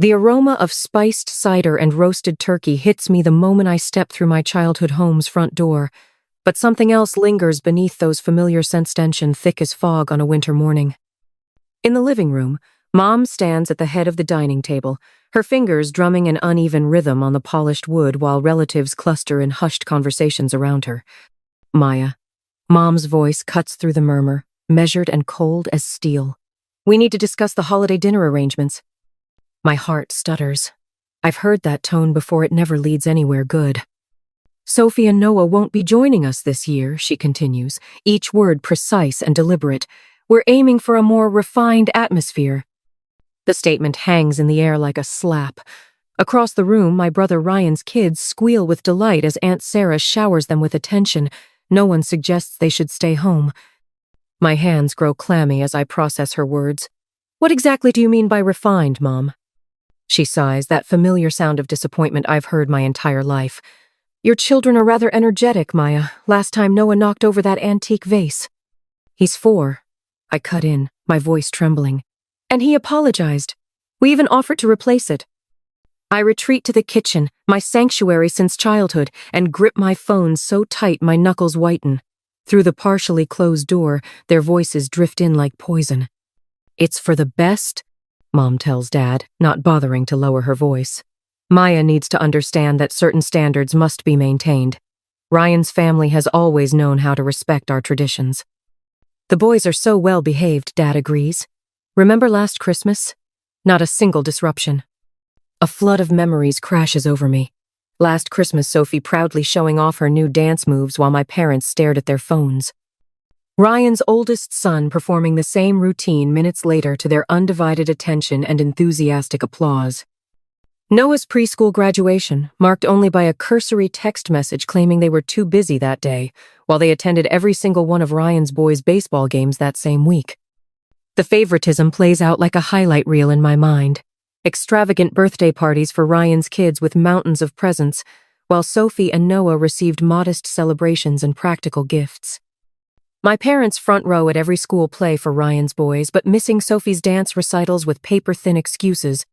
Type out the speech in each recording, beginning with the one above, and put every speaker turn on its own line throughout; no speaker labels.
The aroma of spiced cider and roasted turkey hits me the moment I step through my childhood home's front door, but something else lingers beneath those familiar scents, tension thick as fog on a winter morning. In the living room, Mom stands at the head of the dining table, her fingers drumming an uneven rhythm on the polished wood while relatives cluster in hushed conversations around her. Maya. Mom's voice cuts through the murmur, measured and cold as steel. We need to discuss the holiday dinner arrangements. My heart stutters. I've heard that tone before. It never leads anywhere good. Sophie and Noah won't be joining us this year, she continues, each word precise and deliberate. We're aiming for a more refined atmosphere. The statement hangs in the air like a slap. Across the room, my brother Ryan's kids squeal with delight as Aunt Sarah showers them with attention. No one suggests they should stay home. My hands grow clammy as I process her words. What exactly do you mean by refined, Mom? She sighs, that familiar sound of disappointment I've heard my entire life. Your children are rather energetic, Maya. Last time Noah knocked over that antique vase. He's 4. I cut in, my voice trembling. And he apologized. We even offered to replace it. I retreat to the kitchen, my sanctuary since childhood, and grip my phone so tight my knuckles whiten. Through the partially closed door, their voices drift in like poison. It's for the best, Mom tells Dad, not bothering to lower her voice. Maya needs to understand that certain standards must be maintained. Ryan's family has always known how to respect our traditions. The boys are so well behaved, Dad agrees. Remember last Christmas? Not a single disruption. A flood of memories crashes over me. Last Christmas, Sophie proudly showing off her new dance moves while my parents stared at their phones. Ryan's oldest son performing the same routine minutes later to their undivided attention and enthusiastic applause. Noah's preschool graduation, marked only by a cursory text message claiming they were too busy that day, while they attended every single one of Ryan's boys' baseball games that same week. The favoritism plays out like a highlight reel in my mind. Extravagant birthday parties for Ryan's kids with mountains of presents, while Sophie and Noah received modest celebrations and practical gifts. My parents front row at every school play for Ryan's boys, but missing Sophie's dance recitals with paper-thin excuses.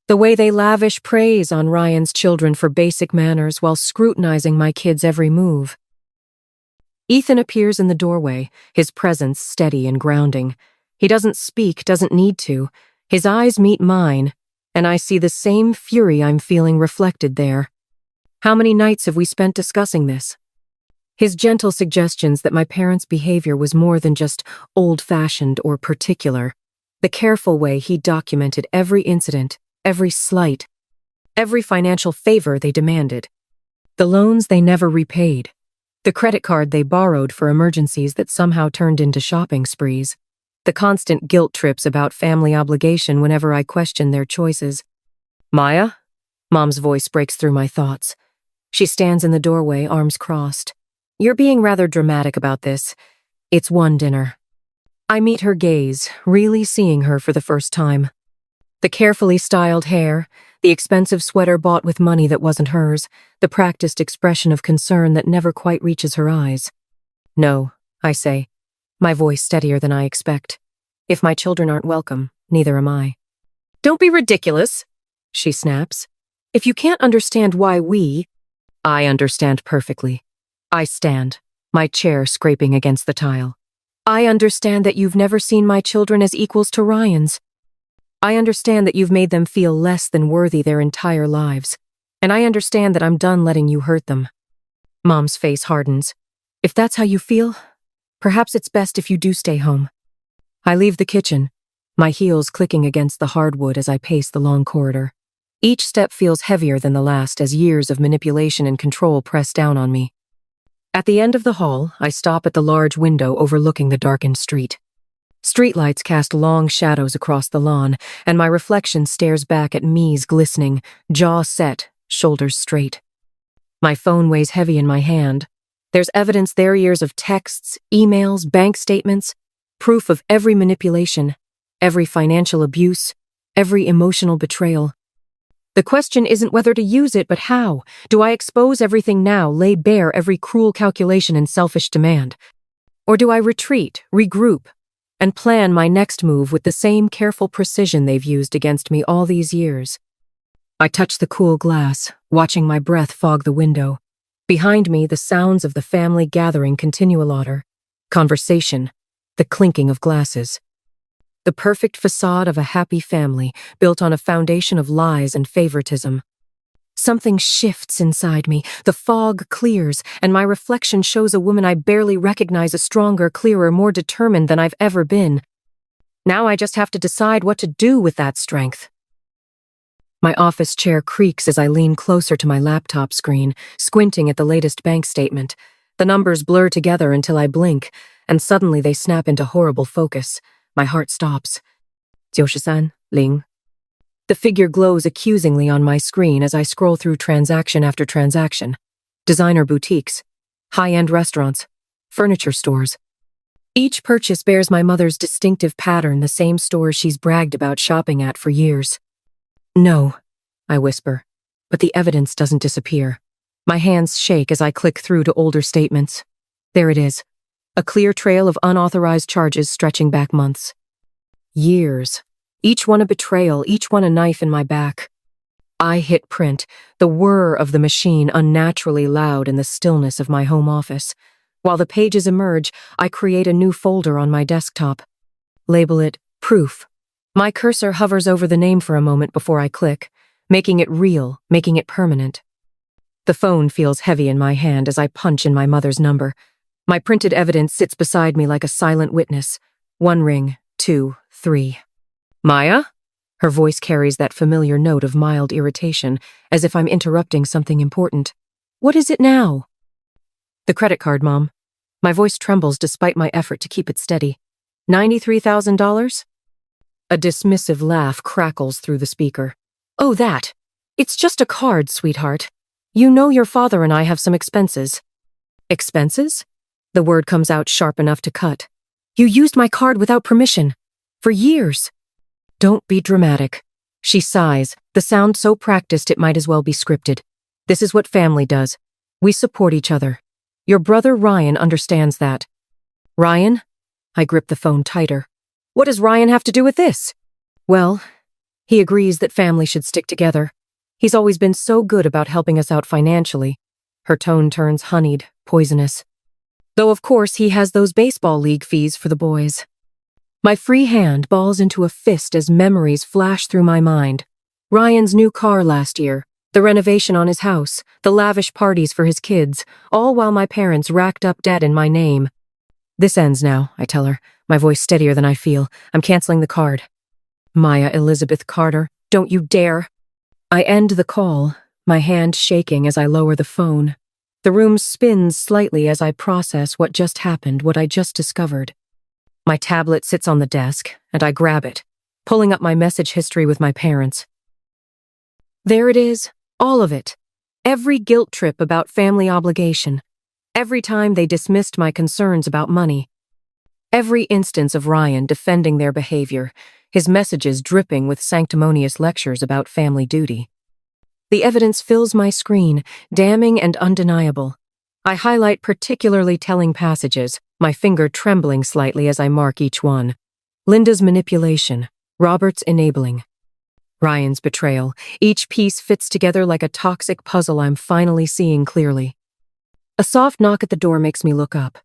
The way they lavish praise on Ryan's children for basic manners while scrutinizing my kids' every move. Ethan appears in the doorway, his presence steady and grounding. He doesn't speak, doesn't need to. His eyes meet mine, and I see the same fury I'm feeling reflected there. How many nights have we spent discussing this? His gentle suggestions that my parents' behavior was more than just old-fashioned or particular. The careful way he documented every incident, every slight, every financial favor they demanded. The loans they never repaid. The credit card they borrowed for emergencies that somehow turned into shopping sprees. The constant guilt trips about family obligation whenever I question their choices. Maya? Mom's voice breaks through my thoughts. She stands in the doorway, arms crossed. You're being rather dramatic about this. It's one dinner. I meet her gaze, really seeing her for the first time. The carefully styled hair, the expensive sweater bought with money that wasn't hers, the practiced expression of concern that never quite reaches her eyes. No, I say, my voice steadier than I expect. If my children aren't welcome, neither am I. Don't be ridiculous, she snaps. If you can't understand why I understand perfectly. I stand, my chair scraping against the tile. I understand that you've never seen my children as equals to Ryan's. I understand that you've made them feel less than worthy their entire lives. And I understand that I'm done letting you hurt them. Mom's face hardens. If that's how you feel, perhaps it's best if you do stay home. I leave the kitchen, my heels clicking against the hardwood as I pace the long corridor. Each step feels heavier than the last as years of manipulation and control press down on me. At the end of the hall, I stop at the large window overlooking the darkened street. Streetlights cast long shadows across the lawn, and my reflection stares back at me's glistening, jaw set, shoulders straight. My phone weighs heavy in my hand. There's evidence there, years of texts, emails, bank statements, proof of every manipulation, every financial abuse, every emotional betrayal. The question isn't whether to use it, but how. Do I expose everything now, lay bare every cruel calculation and selfish demand? Or do I retreat, regroup, and plan my next move with the same careful precision they've used against me all these years. I touch the cool glass, watching my breath fog the window. Behind me, the sounds of the family gathering continue louder. Conversation, the clinking of glasses. The perfect facade of a happy family built on a foundation of lies and favoritism. Something shifts inside me, the fog clears, and my reflection shows a woman I barely recognize, a stronger, clearer, more determined than I've ever been. Now I just have to decide what to do with that strength. My office chair creaks as I lean closer to my laptop screen, squinting at the latest bank statement. The numbers blur together until I blink, and suddenly they snap into horrible focus. My heart stops. 93, 0. The figure glows accusingly on my screen as I scroll through transaction after transaction. Designer boutiques, high-end restaurants, furniture stores. Each purchase bears my mother's distinctive pattern, the same stores she's bragged about shopping at for years. No, I whisper, but the evidence doesn't disappear. My hands shake as I click through to older statements. There it is, a clear trail of unauthorized charges stretching back months. Years. Each one a betrayal, each one a knife in my back. I hit print, the whir of the machine unnaturally loud in the stillness of my home office. While the pages emerge, I create a new folder on my desktop. Label it Proof. My cursor hovers over the name for a moment before I click, making it real, making it permanent. The phone feels heavy in my hand as I punch in my mother's number. My printed evidence sits beside me like a silent witness. 1 ring, 2, 3. Maya? Her voice carries that familiar note of mild irritation, as if I'm interrupting something important. What is it now? The credit card, Mom. My voice trembles despite my effort to keep it steady. $93,000? A dismissive laugh crackles through the speaker. Oh, that. It's just a card, sweetheart. You know your father and I have some expenses. Expenses? The word comes out sharp enough to cut. You used my card without permission. For years. Don't be dramatic. She sighs, the sound so practiced it might as well be scripted. This is what family does. We support each other. Your brother Ryan understands that. Ryan? I grip the phone tighter. What does Ryan have to do with this? Well, he agrees that family should stick together. He's always been so good about helping us out financially. Her tone turns honeyed, poisonous. Though of course he has those baseball league fees for the boys. My free hand balls into a fist as memories flash through my mind. Ryan's new car last year, the renovation on his house, the lavish parties for his kids, all while my parents racked up debt in my name. This ends now, I tell her, my voice steadier than I feel. I'm canceling the card. Maya Elizabeth Carter, don't you dare. I end the call, my hand shaking as I lower the phone. The room spins slightly as I process what just happened, what I just discovered. My tablet sits on the desk, and I grab it, pulling up my message history with my parents. There it is, all of it. Every guilt trip about family obligation. Every time they dismissed my concerns about money. Every instance of Ryan defending their behavior, his messages dripping with sanctimonious lectures about family duty. The evidence fills my screen, damning and undeniable. I highlight particularly telling passages, my finger trembling slightly as I mark each one. Linda's manipulation, Robert's enabling. Ryan's betrayal. Each piece fits together like a toxic puzzle I'm finally seeing clearly. A soft knock at the door makes me look up.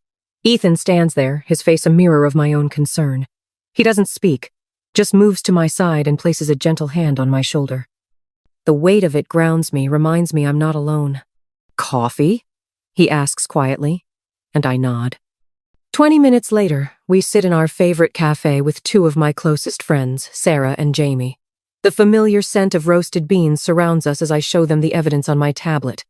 Ethan stands there, his face a mirror of my own concern. He doesn't speak, just moves to my side and places a gentle hand on my shoulder. The weight of it grounds me, reminds me I'm not alone. Coffee? He asks quietly, and I nod. 20 minutes later, we sit in our favorite cafe with 2 of my closest friends, Sarah and Jamie. The familiar scent of roasted beans surrounds us as I show them the evidence on my tablet.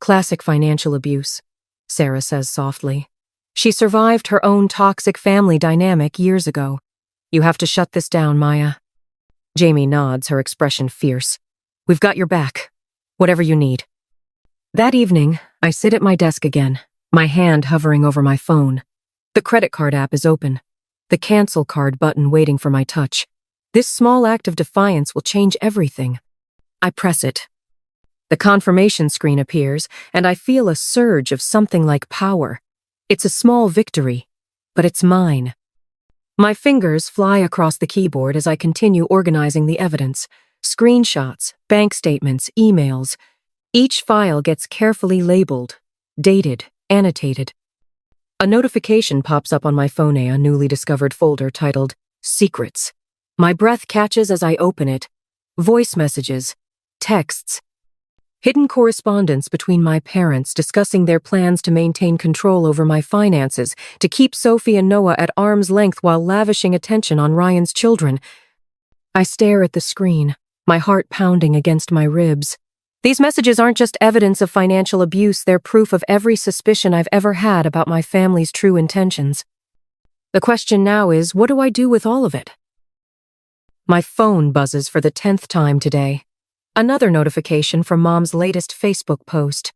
Classic financial abuse, Sarah says softly. She survived her own toxic family dynamic years ago. You have to shut this down, Maya. Jamie nods, her expression fierce. We've got your back. Whatever you need. That evening, I sit at my desk again, my hand hovering over my phone. The credit card app is open, the cancel card button waiting for my touch. This small act of defiance will change everything. I press it. The confirmation screen appears, and I feel a surge of something like power. It's a small victory, but it's mine. My fingers fly across the keyboard as I continue organizing the evidence. Screenshots, bank statements, emails. Each file gets carefully labeled, dated, annotated. A notification pops up on my phone, a newly discovered folder titled Secrets. My breath catches as I open it. Voice messages, texts, hidden correspondence between my parents discussing their plans to maintain control over my finances, to keep Sophie and Noah at arm's length while lavishing attention on Ryan's children. I stare at the screen, my heart pounding against my ribs. These messages aren't just evidence of financial abuse, they're proof of every suspicion I've ever had about my family's true intentions. The question now is, what do I do with all of it? My phone buzzes for the 10th time today. Another notification from Mom's latest Facebook post.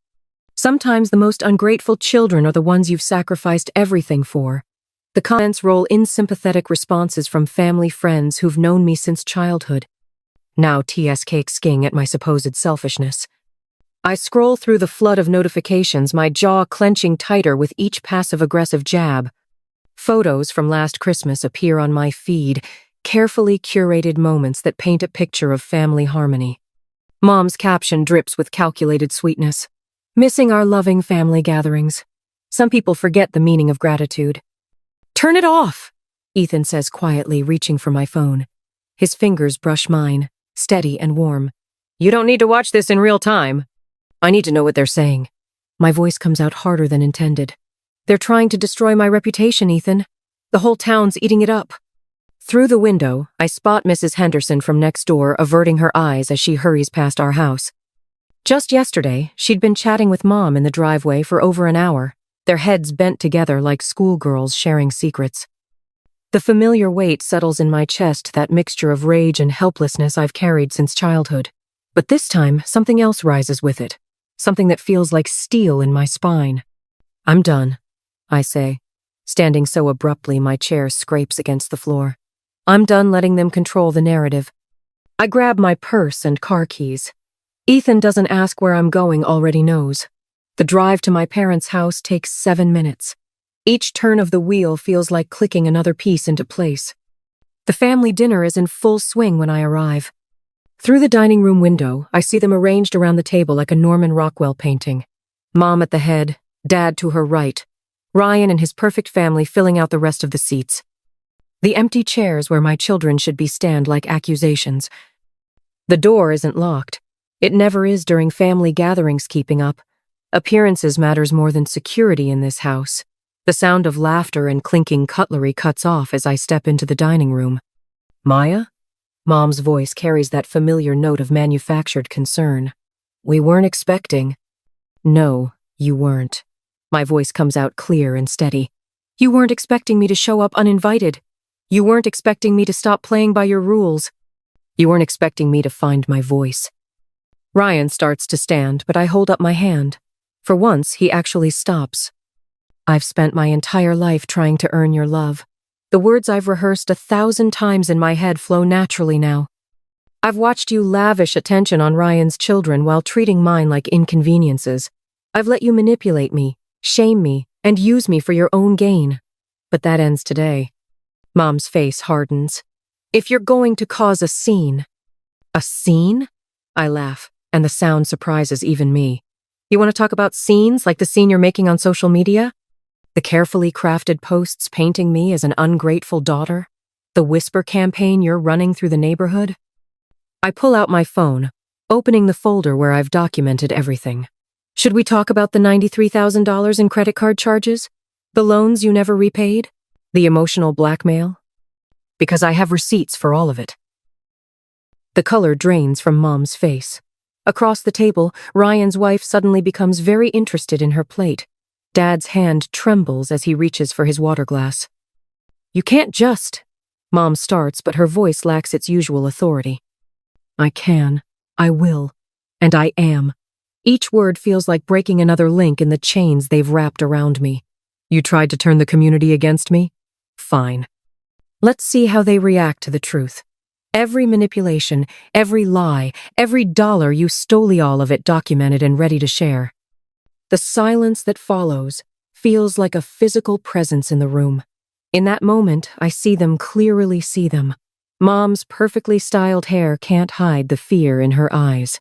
Sometimes the most ungrateful children are the ones you've sacrificed everything for. The comments roll in sympathetic responses from family friends who've known me since childhood. Now TSK skiing at my supposed selfishness. I scroll through the flood of notifications, my jaw clenching tighter with each passive-aggressive jab. Photos from last Christmas appear on my feed, carefully curated moments that paint a picture of family harmony. Mom's caption drips with calculated sweetness. Missing our loving family gatherings. Some people forget the meaning of gratitude. Turn it off, Ethan says quietly, reaching for my phone. His fingers brush mine, steady and warm. You don't need to watch this in real time. I need to know what they're saying. My voice comes out harder than intended. They're trying to destroy my reputation, Ethan. The whole town's eating it up. Through the window, I spot Mrs. Henderson from next door, averting her eyes as she hurries past our house. Just yesterday, she'd been chatting with Mom in the driveway for over an hour, their heads bent together like schoolgirls sharing secrets. The familiar weight settles in my chest, that mixture of rage and helplessness I've carried since childhood. But this time, something else rises with it, something that feels like steel in my spine. I'm done, I say, standing so abruptly my chair scrapes against the floor. I'm done letting them control the narrative. I grab my purse and car keys. Ethan doesn't ask where I'm going, already knows. The drive to my parents' house takes 7 minutes. Each turn of the wheel feels like clicking another piece into place. The family dinner is in full swing when I arrive. Through the dining room window, I see them arranged around the table like a Norman Rockwell painting. Mom at the head, Dad to her right, Ryan and his perfect family filling out the rest of the seats. The empty chairs where my children should be stand like accusations. The door isn't locked. It never is during family gatherings. Keeping up. Appearances matters more than security in this house. The sound of laughter and clinking cutlery cuts off as I step into the dining room. Maya? Mom's voice carries that familiar note of manufactured concern. We weren't expecting. No, you weren't. My voice comes out clear and steady. You weren't expecting me to show up uninvited. You weren't expecting me to stop playing by your rules. You weren't expecting me to find my voice. Ryan starts to stand, but I hold up my hand. For once, he actually stops. I've spent my entire life trying to earn your love. The words I've rehearsed 1,000 times in my head flow naturally now. I've watched you lavish attention on Ryan's children while treating mine like inconveniences. I've let you manipulate me, shame me, and use me for your own gain. But that ends today. Mom's face hardens. If you're going to cause a scene. A scene? I laugh, and the sound surprises even me. You want to talk about scenes like the scene you're making on social media? The carefully crafted posts painting me as an ungrateful daughter? The whisper campaign you're running through the neighborhood? I pull out my phone, opening the folder where I've documented everything. Should we talk about the $93,000 in credit card charges? The loans you never repaid? The emotional blackmail? Because I have receipts for all of it. The color drains from Mom's face. Across the table, Ryan's wife suddenly becomes very interested in her plate. Dad's hand trembles as he reaches for his water glass. You can't just... Mom starts, but her voice lacks its usual authority. I can. I will. And I am. Each word feels like breaking another link in the chains they've wrapped around me. You tried to turn the community against me? Fine. Let's see how they react to the truth. Every manipulation, every lie, every dollar, you stole all of it, documented and ready to share. The silence that follows feels like a physical presence in the room. In that moment, I see them, clearly see them. Mom's perfectly styled hair can't hide the fear in her eyes.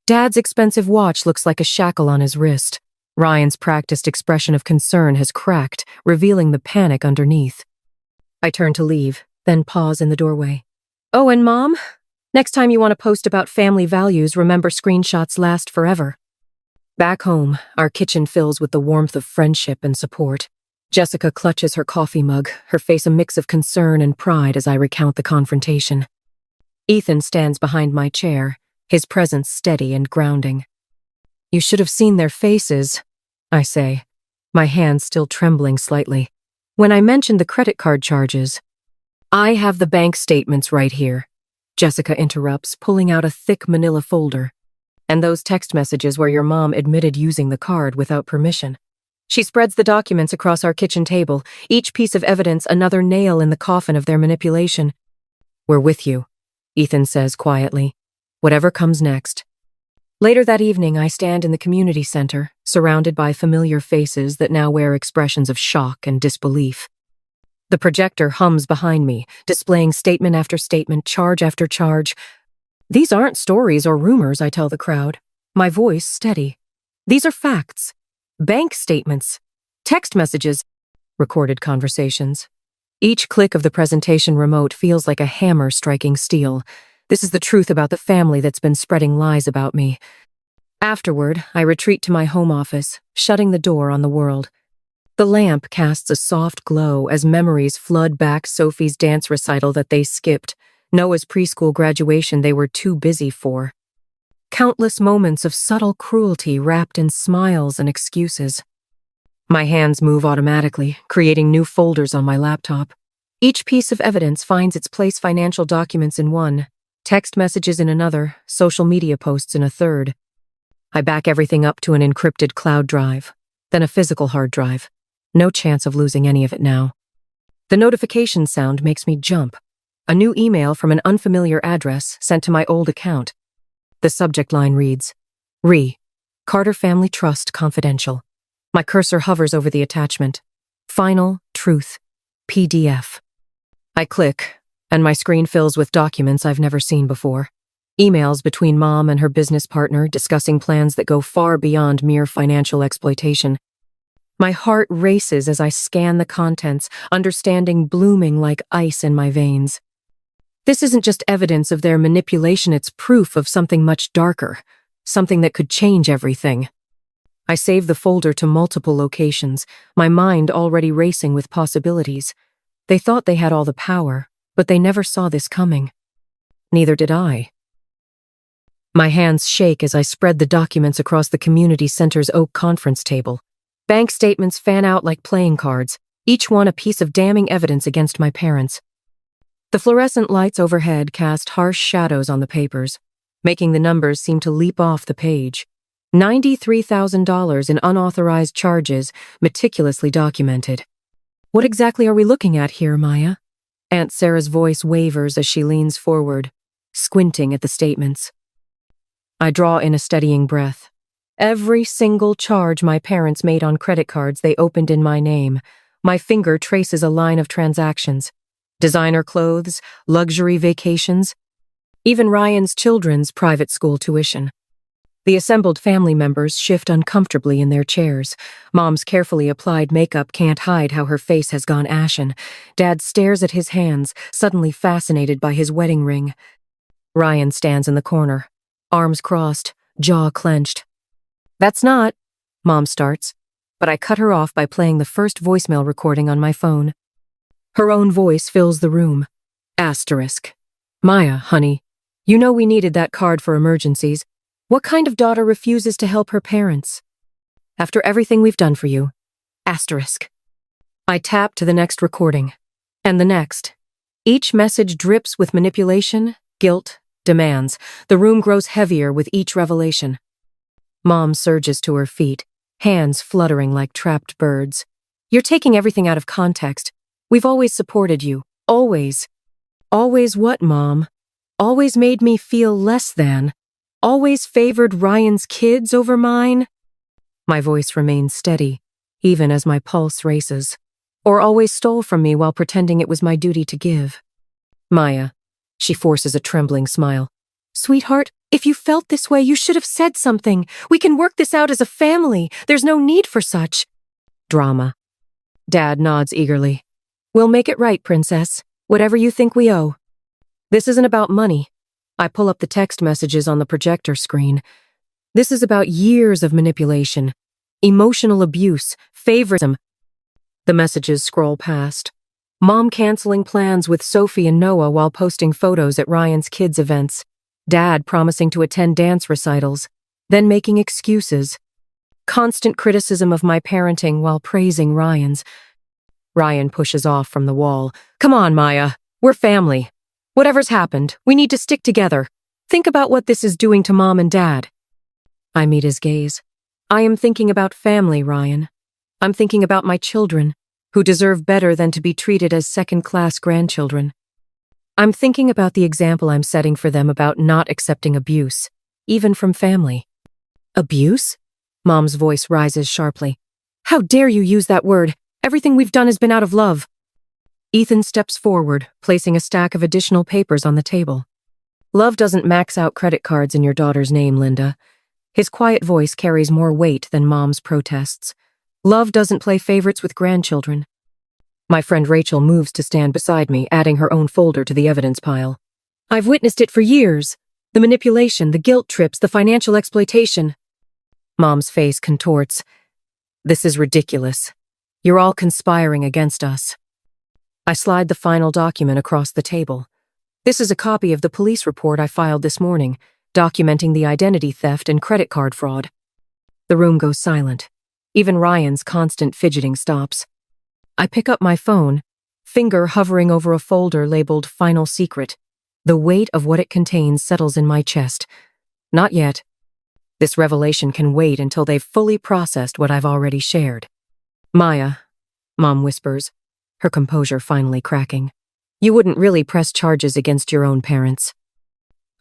Dad's expensive watch looks like a shackle on his wrist. Ryan's practiced expression of concern has cracked, revealing the panic underneath. I turn to leave, then pause in the doorway. Oh, and Mom, next time you want to post about family values, remember screenshots last forever. Back home, our kitchen fills with the warmth of friendship and support. Jessica clutches her coffee mug, her face a mix of concern and pride as I recount the confrontation. Ethan stands behind my chair, his presence steady and grounding. You should have seen their faces, I say, my hands still trembling slightly. When I mentioned the credit card charges, I have the bank statements right here, Jessica interrupts, pulling out a thick manila folder. And those text messages where your mom admitted using the card without permission. She spreads the documents across our kitchen table, each piece of evidence another nail in the coffin of their manipulation. We're with you, Ethan says quietly. Whatever comes next. Later that evening, I stand in the community center, surrounded by familiar faces that now wear expressions of shock and disbelief. The projector hums behind me, displaying statement after statement, charge after charge. These aren't stories or rumors, I tell the crowd, my voice steady. These are facts. Bank statements, text messages, recorded conversations. Each click of the presentation remote feels like a hammer striking steel. This is the truth about the family that's been spreading lies about me. Afterward, I retreat to my home office, shutting the door on the world. The lamp casts a soft glow as memories flood back Sophie's dance recital that they skipped, Noah's preschool graduation they were too busy for. Countless moments of subtle cruelty wrapped in smiles and excuses. My hands move automatically, creating new folders on my laptop. Each piece of evidence finds its place: financial documents in one, text messages in another, social media posts in a third. I back everything up to an encrypted cloud drive, then a physical hard drive. No chance of losing any of it now. The notification sound makes me jump. A new email from an unfamiliar address sent to my old account. The subject line reads, Carter Family Trust Confidential. My cursor hovers over the attachment. Final Truth PDF. I click, and my screen fills with documents I've never seen before. Emails between Mom and her business partner discussing plans that go far beyond mere financial exploitation. My heart races as I scan the contents, understanding blooming like ice in my veins. This isn't just evidence of their manipulation, it's proof of something much darker, something that could change everything. I save the folder to multiple locations, my mind already racing with possibilities. They thought they had all the power, but they never saw this coming. Neither did I. My hands shake as I spread the documents across the community center's oak conference table. Bank statements fan out like playing cards, each one a piece of damning evidence against my parents. The fluorescent lights overhead cast harsh shadows on the papers, making the numbers seem to leap off the page. $93,000 in unauthorized charges, meticulously documented. What exactly are we looking at here, Maya? Aunt Sarah's voice wavers as she leans forward, squinting at the statements. I draw in a steadying breath. Every single charge my parents made on credit cards they opened in my name. My finger traces a line of transactions. Designer clothes, luxury vacations, even Ryan's children's private school tuition. The assembled family members shift uncomfortably in their chairs. Mom's carefully applied makeup can't hide how her face has gone ashen. Dad stares at his hands, suddenly fascinated by his wedding ring. Ryan stands in the corner, arms crossed, jaw clenched. That's not, Mom starts, but I cut her off by playing the first voicemail recording on my phone. Her own voice fills the room. Asterisk. Maya, honey, you know we needed that card for emergencies. What kind of daughter refuses to help her parents? After everything we've done for you. Asterisk. I tap to the next recording. And the next. Each message drips with manipulation, guilt, demands. The room grows heavier with each revelation. Mom surges to her feet, hands fluttering like trapped birds. You're taking everything out of context. We've always supported you. Always. Always what, Mom? Always made me feel less than. Always favored Ryan's kids over mine? My voice remains steady, even as my pulse races. or always stole from me while pretending it was my duty to give. Maya. She forces a trembling smile. Sweetheart, if you felt this way, you should have said something. We can work this out as a family. There's no need for such drama. Dad nods eagerly. We'll make it right, Princess. Whatever you think we owe. This isn't about money. I pull up the text messages on the projector screen. This is about years of manipulation, emotional abuse, favoritism. The messages scroll past. Mom canceling plans with Sophie and Noah while posting photos at Ryan's kids' events. Dad promising to attend dance recitals, then making excuses. Constant criticism of my parenting while praising Ryan's. Ryan pushes off from the wall. Come on, Maya. We're family. Whatever's happened, we need to stick together. Think about what this is doing to Mom and Dad. I meet his gaze. I am thinking about family, Ryan. I'm thinking about my children, who deserve better than to be treated as second-class grandchildren. I'm thinking about the example I'm setting for them about not accepting abuse, even from family. Abuse? Mom's voice rises sharply. How dare you use that word? Everything we've done has been out of love. Ethan steps forward, placing a stack of additional papers on the table. Love doesn't max out credit cards in your daughter's name, Linda. His quiet voice carries more weight than Mom's protests. Love doesn't play favorites with grandchildren. My friend Rachel moves to stand beside me, adding her own folder to the evidence pile. I've witnessed it for years. The manipulation, the guilt trips, the financial exploitation. Mom's face contorts. This is ridiculous. You're all conspiring against us. I slide the final document across the table. This is a copy of the police report I filed this morning, documenting the identity theft and credit card fraud. The room goes silent. Even Ryan's constant fidgeting stops. I pick up my phone, finger hovering over a folder labeled Final Secret. The weight of what it contains settles in my chest. Not yet. This revelation can wait until they've fully processed what I've already shared. Maya, Mom whispers, her composure finally cracking. You wouldn't really press charges against your own parents.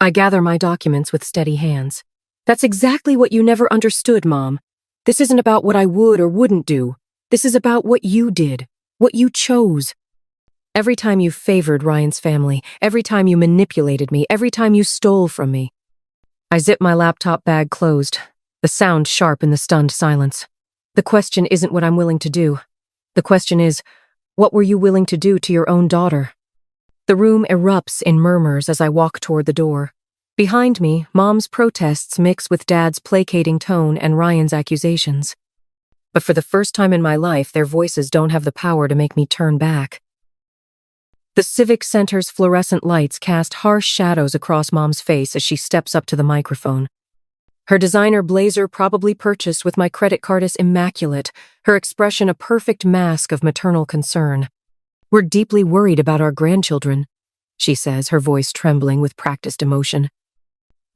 I gather my documents with steady hands. That's exactly what you never understood, Mom. This isn't about what I would or wouldn't do. This is about what you did, what you chose. Every time you favored Ryan's family, every time you manipulated me, every time you stole from me. I zip my laptop bag closed, the sound sharp in the stunned silence. The question isn't what I'm willing to do. The question is, what were you willing to do to your own daughter? The room erupts in murmurs as I walk toward the door. Behind me, Mom's protests mix with Dad's placating tone and Ryan's accusations. But for the first time in my life, their voices don't have the power to make me turn back. The Civic Center's fluorescent lights cast harsh shadows across Mom's face as she steps up to the microphone. Her designer blazer, probably purchased with my credit card, is immaculate, her expression a perfect mask of maternal concern. We're deeply worried about our grandchildren, she says, her voice trembling with practiced emotion.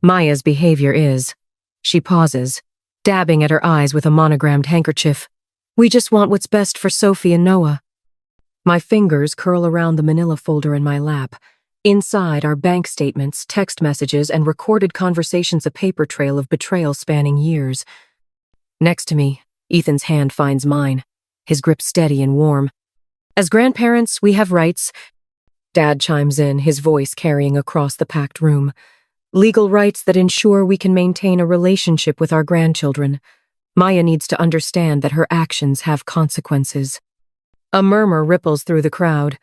Maya's behavior is. She pauses, dabbing at her eyes with a monogrammed handkerchief. We just want what's best for Sophie and Noah. My fingers curl around the manila folder in my lap. Inside are bank statements, text messages, and recorded conversations, a paper trail of betrayal spanning years. Next to me, Ethan's hand finds mine, his grip steady and warm. As grandparents, we have rights. Dad chimes in, his voice carrying across the packed room. Legal rights that ensure we can maintain a relationship with our grandchildren. Maya needs to understand that her actions have consequences. A murmur ripples through the crowd.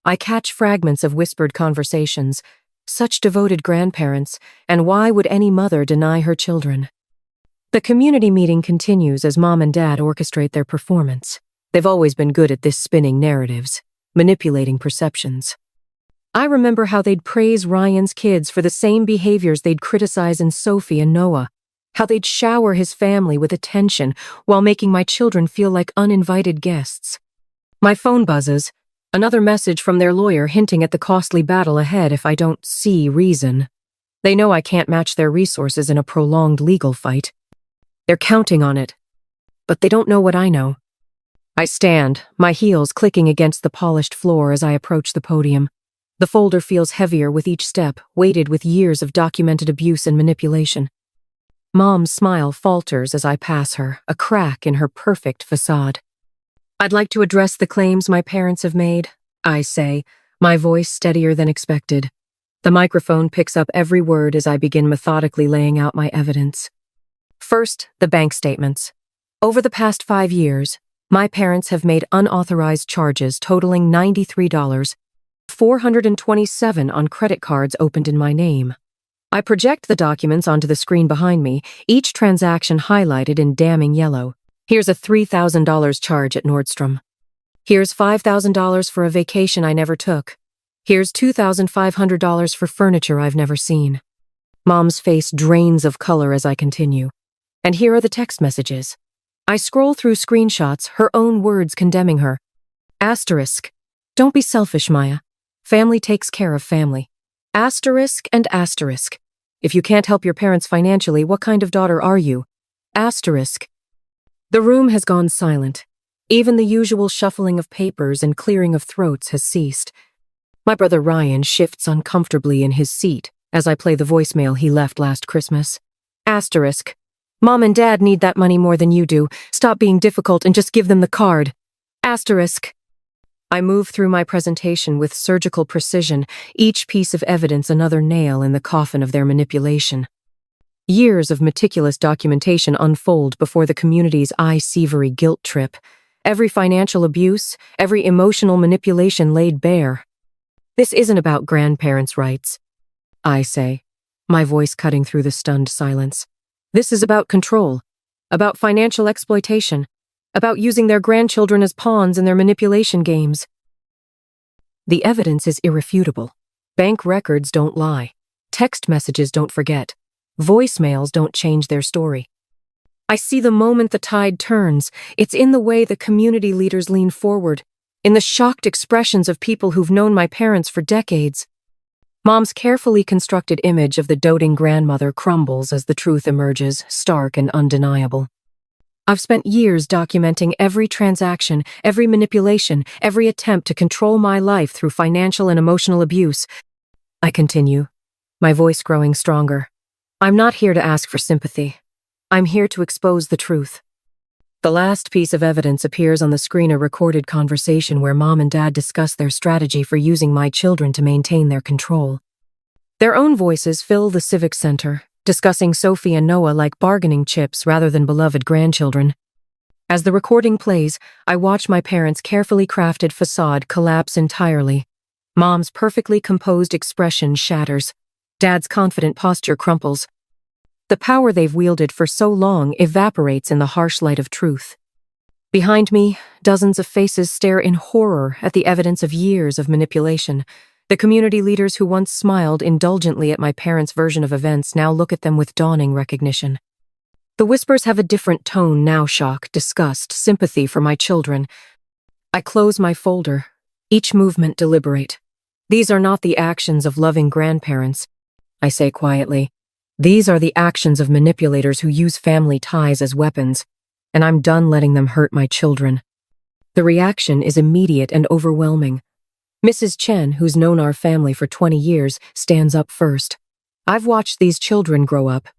I catch fragments of whispered conversations. Such devoted grandparents, and why would any mother deny her children? The community meeting continues as Mom and Dad orchestrate their performance. They've always been good at this, spinning narratives, manipulating perceptions. I remember how they'd praise Ryan's kids for the same behaviors they'd criticize in Sophie and Noah, how they'd shower his family with attention while making my children feel like uninvited guests. My phone buzzes, another message from their lawyer hinting at the costly battle ahead if I don't see reason. They know I can't match their resources in a prolonged legal fight. They're counting on it, but they don't know what I know. I stand, my heels clicking against the polished floor as I approach the podium. The folder feels heavier with each step, weighted with years of documented abuse and manipulation. Mom's smile falters as I pass her, a crack in her perfect facade. I'd like to address the claims my parents have made, I say, my voice steadier than expected. The microphone picks up every word as I begin methodically laying out my evidence. First, the bank statements. Over the past 5 years, my parents have made unauthorized charges totaling $93, $427 on credit cards opened in my name. I project the documents onto the screen behind me, each transaction highlighted in damning yellow. Here's a $3,000 charge at Nordstrom. Here's $5,000 for a vacation I never took. Here's $2,500 for furniture I've never seen. Mom's face drains of color as I continue. And here are the text messages. I scroll through screenshots, her own words condemning her. Asterisk. Don't be selfish, Maya. Family takes care of family. Asterisk and asterisk. If you can't help your parents financially, what kind of daughter are you? Asterisk. The room has gone silent. Even the usual shuffling of papers and clearing of throats has ceased. My brother Ryan shifts uncomfortably in his seat as I play the voicemail he left last Christmas. Asterisk. Mom and Dad need that money more than you do. Stop being difficult and just give them the card. Asterisk. I move through my presentation with surgical precision, each piece of evidence another nail in the coffin of their manipulation. Years of meticulous documentation unfold before the community's eye-severy guilt trip. Every financial abuse, every emotional manipulation laid bare. This isn't about grandparents' rights, I say, my voice cutting through the stunned silence. This is about control, about financial exploitation, about using their grandchildren as pawns in their manipulation games. The evidence is irrefutable. Bank records don't lie. Text messages don't forget. Voicemails don't change their story. I see the moment the tide turns. It's in the way the community leaders lean forward, in the shocked expressions of people who've known my parents for decades. Mom's carefully constructed image of the doting grandmother crumbles as the truth emerges, stark and undeniable. I've spent years documenting every transaction, every manipulation, every attempt to control my life through financial and emotional abuse. I continue, my voice growing stronger. I'm not here to ask for sympathy. I'm here to expose the truth. The last piece of evidence appears on the screen, a recorded conversation where Mom and Dad discuss their strategy for using my children to maintain their control. Their own voices fill the Civic Center, discussing Sophie and Noah like bargaining chips rather than beloved grandchildren. As the recording plays, I watch my parents' carefully crafted facade collapse entirely. Mom's perfectly composed expression shatters. Dad's confident posture crumples. The power they've wielded for so long evaporates in the harsh light of truth. Behind me, dozens of faces stare in horror at the evidence of years of manipulation. The community leaders who once smiled indulgently at my parents' version of events now look at them with dawning recognition. The whispers have a different tone now: shock, disgust, sympathy for my children. I close my folder, each movement deliberate. These are not the actions of loving grandparents, I say quietly. These are the actions of manipulators who use family ties as weapons, and I'm done letting them hurt my children. The reaction is immediate and overwhelming. Mrs. Chen, who's known our family for 20 years, stands up first. I've watched these children grow up,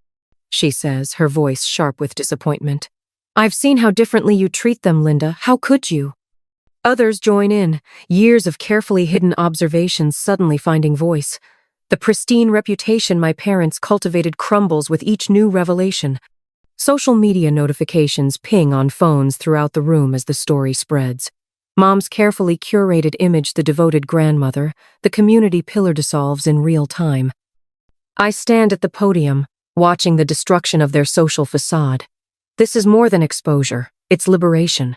she says, her voice sharp with disappointment. I've seen how differently you treat them, Linda. How could you? Others join in, years of carefully hidden observations suddenly finding voice. The pristine reputation my parents cultivated crumbles with each new revelation. Social media notifications ping on phones throughout the room as the story spreads. Mom's carefully curated image, the devoted grandmother, the community pillar dissolves in real time. I stand at the podium, watching the destruction of their social facade. This is more than exposure, it's liberation.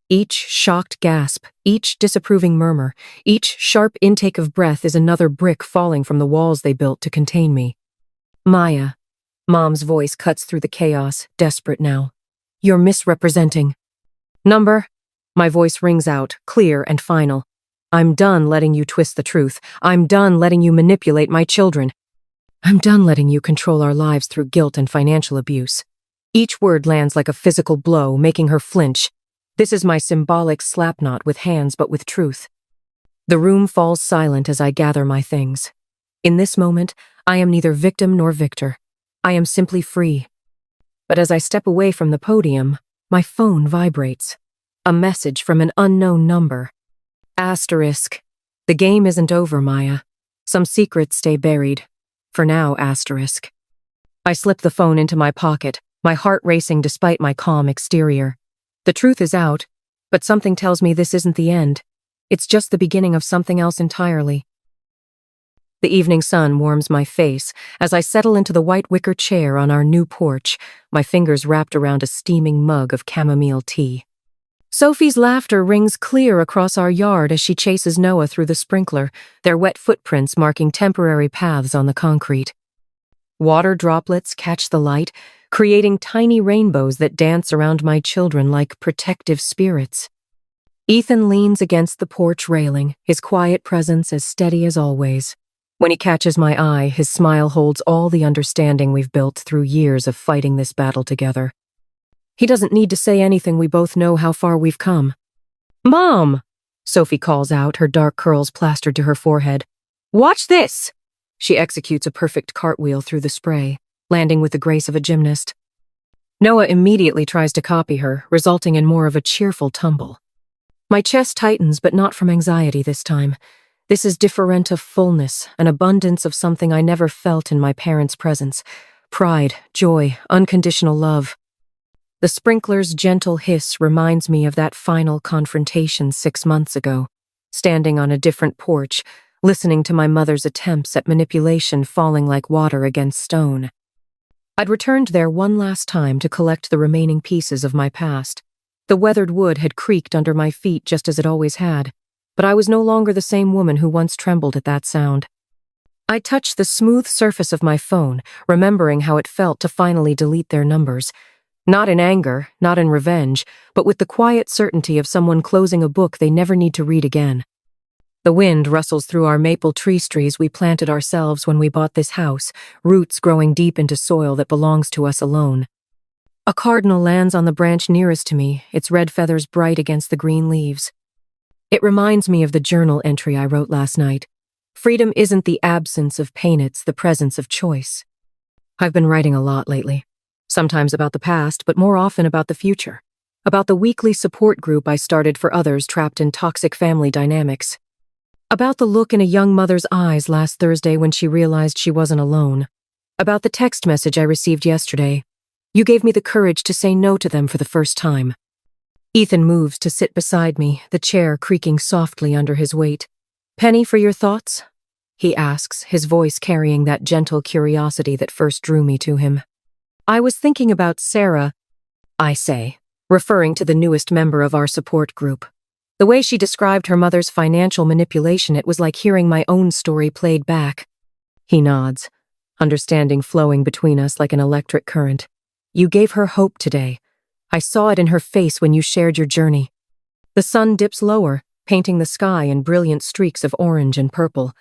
Each shocked gasp, each disapproving murmur, each sharp intake of breath is another brick falling from the walls they built to contain me. Maya, Mom's voice cuts through the chaos, desperate now. You're misrepresenting. Number? My voice rings out, clear and final. I'm done letting you twist the truth. I'm done letting you manipulate my children. I'm done letting you control our lives through guilt and financial abuse. Each word lands like a physical blow, making her flinch. This is my symbolic slapknot with hands but with truth. The room falls silent as I gather my things. In this moment, I am neither victim nor victor. I am simply free. But as I step away from the podium, my phone vibrates. A message from an unknown number. Asterisk. The game isn't over, Maya. Some secrets stay buried. For now, asterisk. I slip the phone into my pocket, my heart racing despite my calm exterior. The truth is out, but something tells me this isn't the end. It's just the beginning of something else entirely. The evening sun warms my face as I settle into the white wicker chair on our new porch, my fingers wrapped around a steaming mug of chamomile tea. Sophie's laughter rings clear across our yard as she chases Noah through the sprinkler, their wet footprints marking temporary paths on the concrete. Water droplets catch the light, creating tiny rainbows that dance around my children like protective spirits. Ethan leans against the porch railing, his quiet presence as steady as always. When he catches my eye, his smile holds all the understanding we've built through years of fighting this battle together. He doesn't need to say anything, we both know how far we've come. "Mom!" Sophie calls out, her dark curls plastered to her forehead. "Watch this!" She executes a perfect cartwheel through the spray, landing with the grace of a gymnast. Noah immediately tries to copy her, resulting in more of a cheerful tumble. My chest tightens, but not from anxiety this time. This is different fullness, an abundance of something I never felt in my parents' presence. Pride, joy, unconditional love. The sprinkler's gentle hiss reminds me of that final confrontation 6 months ago, standing on a different porch, listening to my mother's attempts at manipulation falling like water against stone. I'd returned there one last time to collect the remaining pieces of my past. The weathered wood had creaked under my feet just as it always had, but I was no longer the same woman who once trembled at that sound. I touched the smooth surface of my phone, remembering how it felt to finally delete their numbers. Not in anger, not in revenge, but with the quiet certainty of someone closing a book they never need to read again. The wind rustles through our maple tree trees we planted ourselves when we bought this house, roots growing deep into soil that belongs to us alone. A cardinal lands on the branch nearest to me, its red feathers bright against the green leaves. It reminds me of the journal entry I wrote last night. Freedom isn't the absence of pain, it's the presence of choice. I've been writing a lot lately. Sometimes about the past, but more often about the future. About the weekly support group I started for others trapped in toxic family dynamics. About the look in a young mother's eyes last Thursday when she realized she wasn't alone. About the text message I received yesterday. You gave me the courage to say no to them for the first time. Ethan moves to sit beside me, the chair creaking softly under his weight. "Penny, for your thoughts?" he asks, his voice carrying that gentle curiosity that first drew me to him. "I was thinking about Sarah," I say, referring to the newest member of our support group. The way she described her mother's financial manipulation, it was like hearing my own story played back. He nods, understanding flowing between us like an electric current. "You gave her hope today. I saw it in her face when you shared your journey." The sun dips lower, painting the sky in brilliant streaks of orange and purple.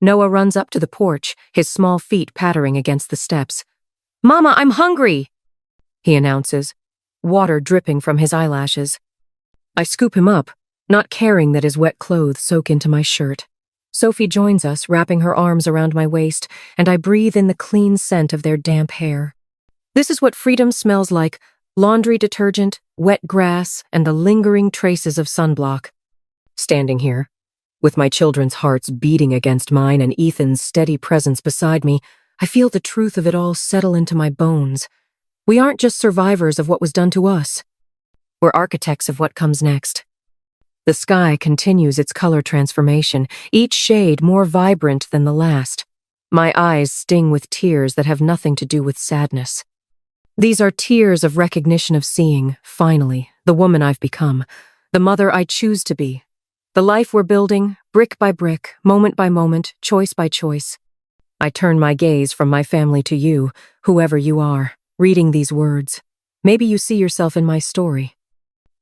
Noah runs up to the porch, his small feet pattering against the steps. "Mama, I'm hungry," he announces, water dripping from his eyelashes. I scoop him up, not caring that his wet clothes soak into my shirt. Sophie joins us, wrapping her arms around my waist, and I breathe in the clean scent of their damp hair. This is what freedom smells like: laundry detergent, wet grass, and the lingering traces of sunblock. Standing here, with my children's hearts beating against mine and Ethan's steady presence beside me, I feel the truth of it all settle into my bones. We aren't just survivors of what was done to us. We're architects of what comes next. The sky continues its color transformation, each shade more vibrant than the last. My eyes sting with tears that have nothing to do with sadness. These are tears of recognition of seeing, finally, the woman I've become, the mother I choose to be, the life we're building, brick by brick, moment by moment, choice by choice. I turn my gaze from my family to you, whoever you are, reading these words. Maybe you see yourself in my story.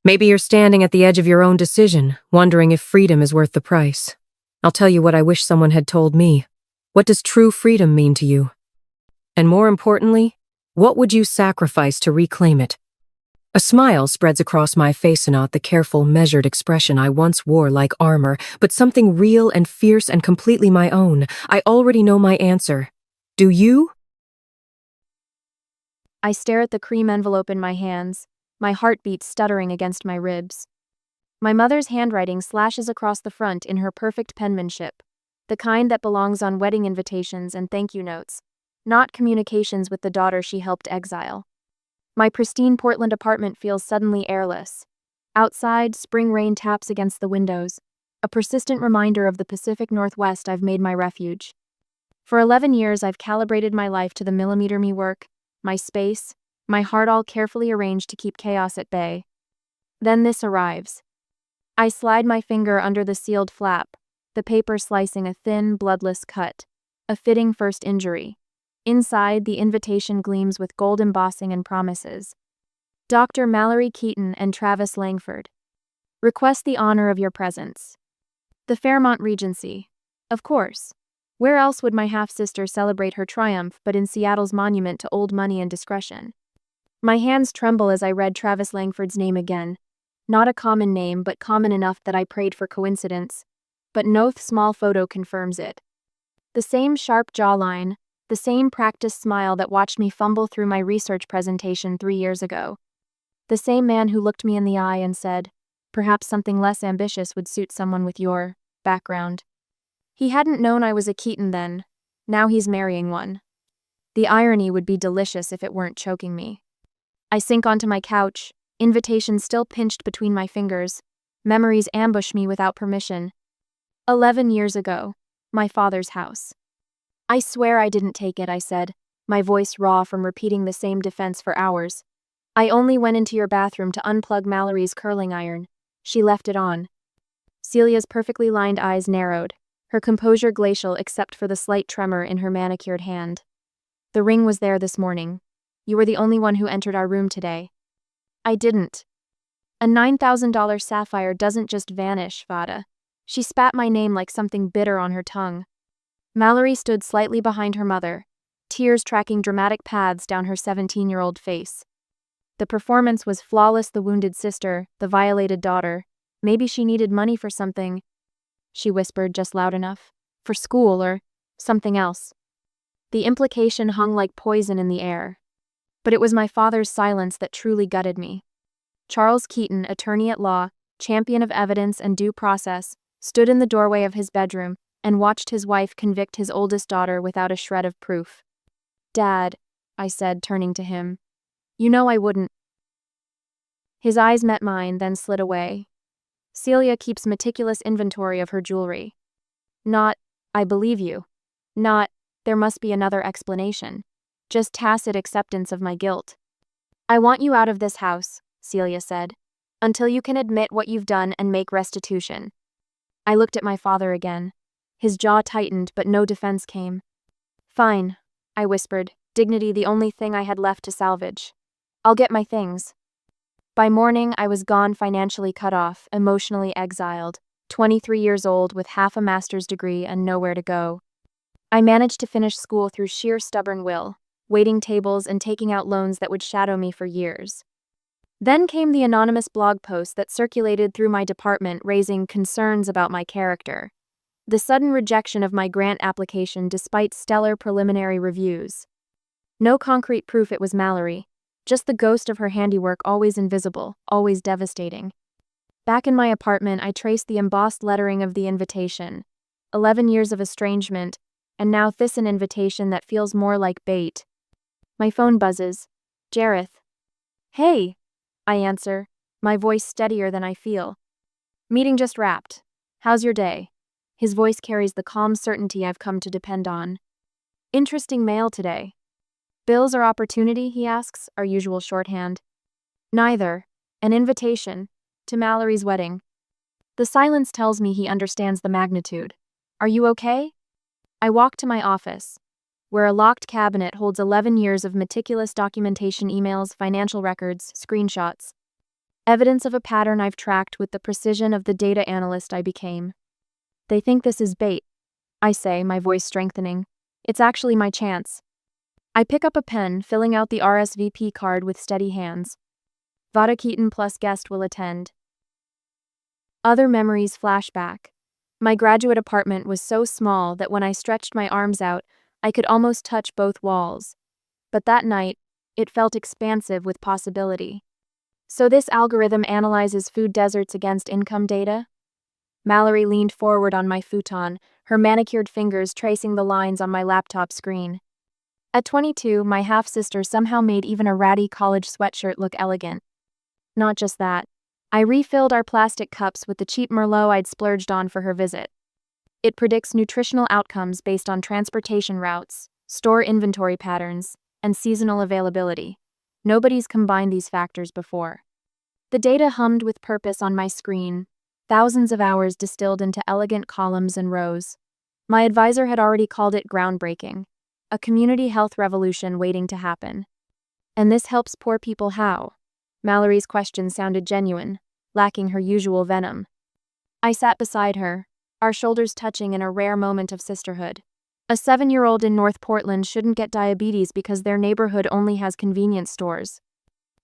Maybe you're standing at the edge of your own decision, wondering if freedom is worth the price. I'll tell you what I wish someone had told me. What does true freedom mean to you? And more importantly, what would you sacrifice to reclaim it? A smile spreads across my face, not the careful, measured expression I once wore like armor, but something real and fierce and completely my own. I already know my answer. Do you?
I stare at the cream envelope in my hands, my heartbeat stuttering against my ribs. My mother's handwriting slashes across the front in her perfect penmanship, the kind that belongs on wedding invitations and thank you notes, not communications with the daughter she helped exile. My pristine Portland apartment feels suddenly airless. Outside, spring rain taps against the windows, a persistent reminder of the Pacific Northwest I've made my refuge. For 11 years, I've calibrated my life to the millimeter me work, my space, my heart all carefully arranged to keep chaos at bay. Then this arrives. I slide my finger under the sealed flap, the paper slicing a thin, bloodless cut, a fitting first injury. Inside, the invitation gleams with gold embossing and promises. Dr. Mallory Keaton and Travis Langford. Request the honor of your presence. The Fairmont Regency. Of course. Where else would my half-sister celebrate her triumph but in Seattle's monument to old money and discretion? My hands tremble as I read Travis Langford's name again. Not a common name, but common enough that I prayed for coincidence. But no small photo confirms it. The same sharp jawline, the same practiced smile that watched me fumble through my research presentation 3 years ago. The same man who looked me in the eye and said, "Perhaps something less ambitious would suit someone with your background." He hadn't known I was a Keaton then. Now he's marrying one. The irony would be delicious if it weren't choking me. I sink onto my couch, invitation still pinched between my fingers. Memories ambush me without permission. 11 years ago, my father's house. "I swear I didn't take it," I said, my voice raw from repeating the same defense for hours. "I only went into your bathroom to unplug Mallory's curling iron. She left it on." Celia's perfectly lined eyes narrowed, her composure glacial except for the slight tremor in her manicured hand. "The ring was there this morning. You were the only one who entered our room today." "I didn't." "A $9,000 sapphire doesn't just vanish, Vada." She spat my name like something bitter on her tongue. Mallory stood slightly behind her mother, tears tracking dramatic paths down her 17-year-old face. The performance was flawless. The wounded sister, the violated daughter. Maybe she needed money for something, she whispered just loud enough. For school or something else. The implication hung like poison in the air. But it was my father's silence that truly gutted me. Charles Keaton, attorney at law, champion of evidence and due process, stood in the doorway of his bedroom and watched his wife convict his oldest daughter without a shred of proof. "Dad," I said, turning to him. "You know I wouldn't." His eyes met mine, then slid away. "Celia keeps meticulous inventory of her jewelry." Not, "I believe you." Not, "There must be another explanation." Just tacit acceptance of my guilt. "I want you out of this house," Celia said, "until you can admit what you've done and make restitution." I looked at my father again. His jaw tightened, but no defense came. "Fine," I whispered, dignity the only thing I had left to salvage. "I'll get my things." By morning, I was gone, financially cut off, emotionally exiled, 23 years old with half a master's degree and nowhere to go. I managed to finish school through sheer stubborn will, waiting tables and taking out loans that would shadow me for years. Then came the anonymous blog post that circulated through my department raising concerns about my character. The sudden rejection of my grant application despite stellar preliminary reviews. No concrete proof it was Mallory, just the ghost of her handiwork, always invisible, always devastating. Back in my apartment, I traced the embossed lettering of the invitation. 11 years of estrangement, and now this an invitation that feels more like bait. My phone buzzes. "Jareth." "Hey," I answer, my voice steadier than I feel. "Meeting just wrapped. How's your day?" His voice carries the calm certainty I've come to depend on. "Interesting mail today." "Bills or opportunity?" he asks, our usual shorthand. "Neither. An invitation. To Mallory's wedding." The silence tells me he understands the magnitude. "Are you okay?" I walk to my office, where a locked cabinet holds 11 years of meticulous documentation, emails, financial records, screenshots. Evidence of a pattern I've tracked with the precision of the data analyst I became. "They think this is bait," I say, my voice strengthening. "It's actually my chance." I pick up a pen, filling out the RSVP card with steady hands. Vada Keaton plus guest will attend. Other memories flash back. My graduate apartment was so small that when I stretched my arms out, I could almost touch both walls. But that night, it felt expansive with possibility. So this algorithm analyzes food deserts against income data? Mallory leaned forward on my futon, her manicured fingers tracing the lines on my laptop screen. At 22, my half-sister somehow made even a ratty college sweatshirt look elegant. Not just that. I refilled our plastic cups with the cheap Merlot I'd splurged on for her visit. It predicts nutritional outcomes based on transportation routes, store inventory patterns, and seasonal availability. Nobody's combined these factors before. The data hummed with purpose on my screen, thousands of hours distilled into elegant columns and rows. My advisor had already called it groundbreaking, a community health revolution waiting to happen. And this helps poor people how? Mallory's question sounded genuine, lacking her usual venom. I sat beside her, our shoulders touching in a rare moment of sisterhood. A 7-year-old in North Portland shouldn't get diabetes because their neighborhood only has convenience stores.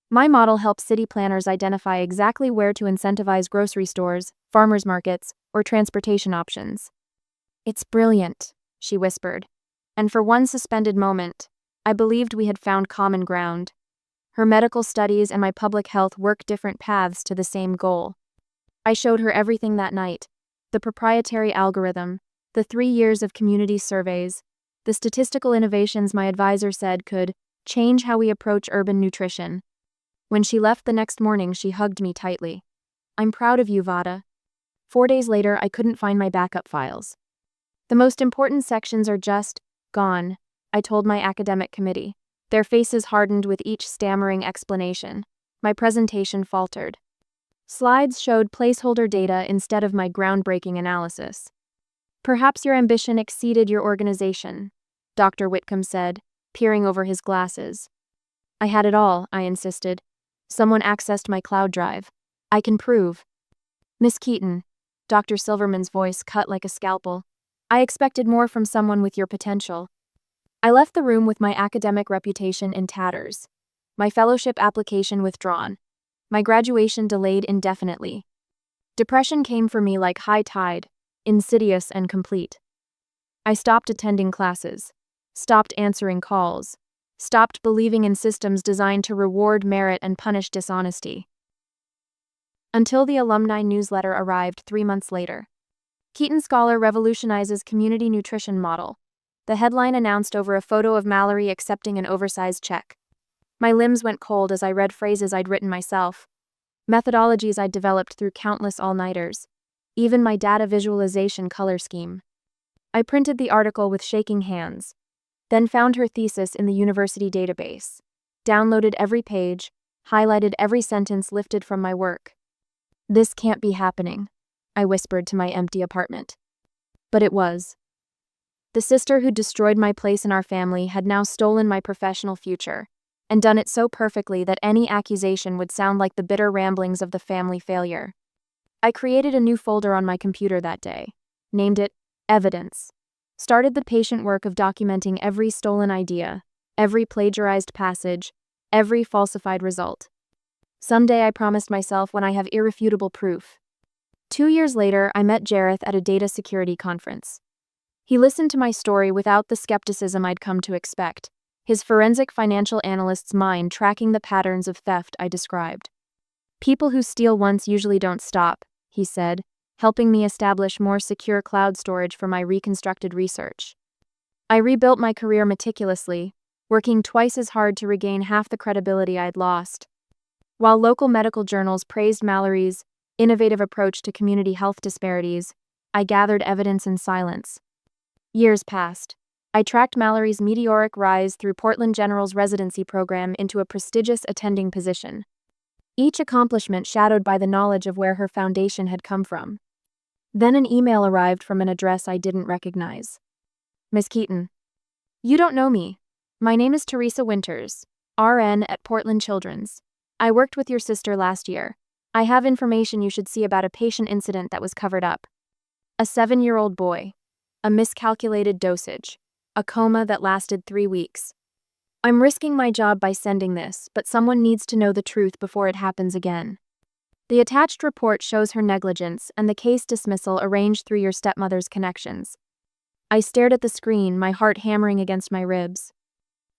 My model helps city planners identify exactly where to incentivize grocery stores, farmers markets, or transportation options. It's brilliant, she whispered. And for one suspended moment, I believed we had found common ground. Her medical studies and my public health work different paths to the same goal. I showed her everything that night. The proprietary algorithm, the 3 years of community surveys, the statistical innovations my advisor said could change how we approach urban nutrition. When she left the next morning, she hugged me tightly. I'm proud of you, Vada. 4 days later, I couldn't find my backup files. The most important sections are just gone, I told my academic committee. Their faces hardened with each stammering explanation. My presentation faltered. Slides showed placeholder data instead of my groundbreaking analysis. Perhaps your ambition exceeded your organization, Dr. Whitcomb said, peering over his glasses. I had it all, I insisted. Someone accessed my cloud drive. I can prove. Miss Keaton, Dr. Silverman's voice cut like a scalpel. I expected more from someone with your potential. I left the room with my academic reputation in tatters, my fellowship application withdrawn, my graduation delayed indefinitely. Depression came for me like high tide, insidious and complete. I stopped attending classes, stopped answering calls, stopped believing in systems designed to reward merit and punish dishonesty. Until the alumni newsletter arrived 3 months later. Keaton Scholar revolutionizes community nutrition model. The headline announced over a photo of Mallory accepting an oversized check. My limbs went cold as I read phrases I'd written myself, methodologies I'd developed through countless all-nighters, even my data visualization color scheme. I printed the article with shaking hands, then found her thesis in the university database, downloaded every page, highlighted every sentence lifted from my work. This can't be happening, I whispered to my empty apartment. But it was. The sister who destroyed my place in our family had now stolen my professional future, and done it so perfectly that any accusation would sound like the bitter ramblings of the family failure. I created a new folder on my computer that day, named it Evidence, started the patient work of documenting every stolen idea, every plagiarized passage, every falsified result. Someday, I promised myself, when I have irrefutable proof. 2 years later, I met Jareth at a data security conference. He listened to my story without the skepticism I'd come to expect, his forensic financial analyst's mind tracking the patterns of theft I described. People who steal once usually don't stop, he said, helping me establish more secure cloud storage for my reconstructed research. I rebuilt my career meticulously, working twice as hard to regain half the credibility I'd lost. While local medical journals praised Mallory's innovative approach to community health disparities, I gathered evidence in silence. Years passed. I tracked Mallory's meteoric rise through Portland General's residency program into a prestigious attending position. Each accomplishment shadowed by the knowledge of where her foundation had come from. Then an email arrived from an address I didn't recognize. Miss Keaton. You don't know me. My name is Teresa Winters, RN at Portland Children's. I worked with your sister last year. I have information you should see about a patient incident that was covered up. A 7-year-old boy. A miscalculated dosage. A coma that lasted 3 weeks. I'm risking my job by sending this, but someone needs to know the truth before it happens again. The attached report shows her negligence and the case dismissal arranged through your stepmother's connections. I stared at the screen, my heart hammering against my ribs.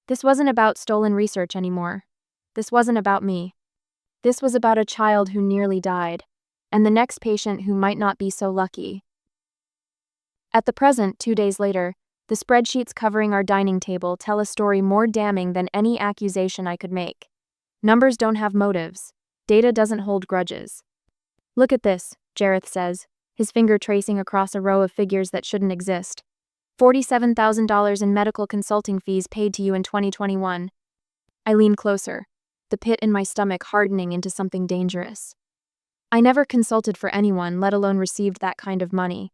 This wasn't about stolen research anymore. This wasn't about me. This was about a child who nearly died, and the next patient who might not be so lucky. At the present, 2 days later, the spreadsheets covering our dining table tell a story more damning than any accusation I could make. Numbers don't have motives. Data doesn't hold grudges. Look at this, Jareth says, his finger tracing across a row of figures that shouldn't exist. $47,000 in medical consulting fees paid to you in 2021. I lean closer, the pit in my stomach hardening into something dangerous. I never consulted for anyone, let alone received that kind of money.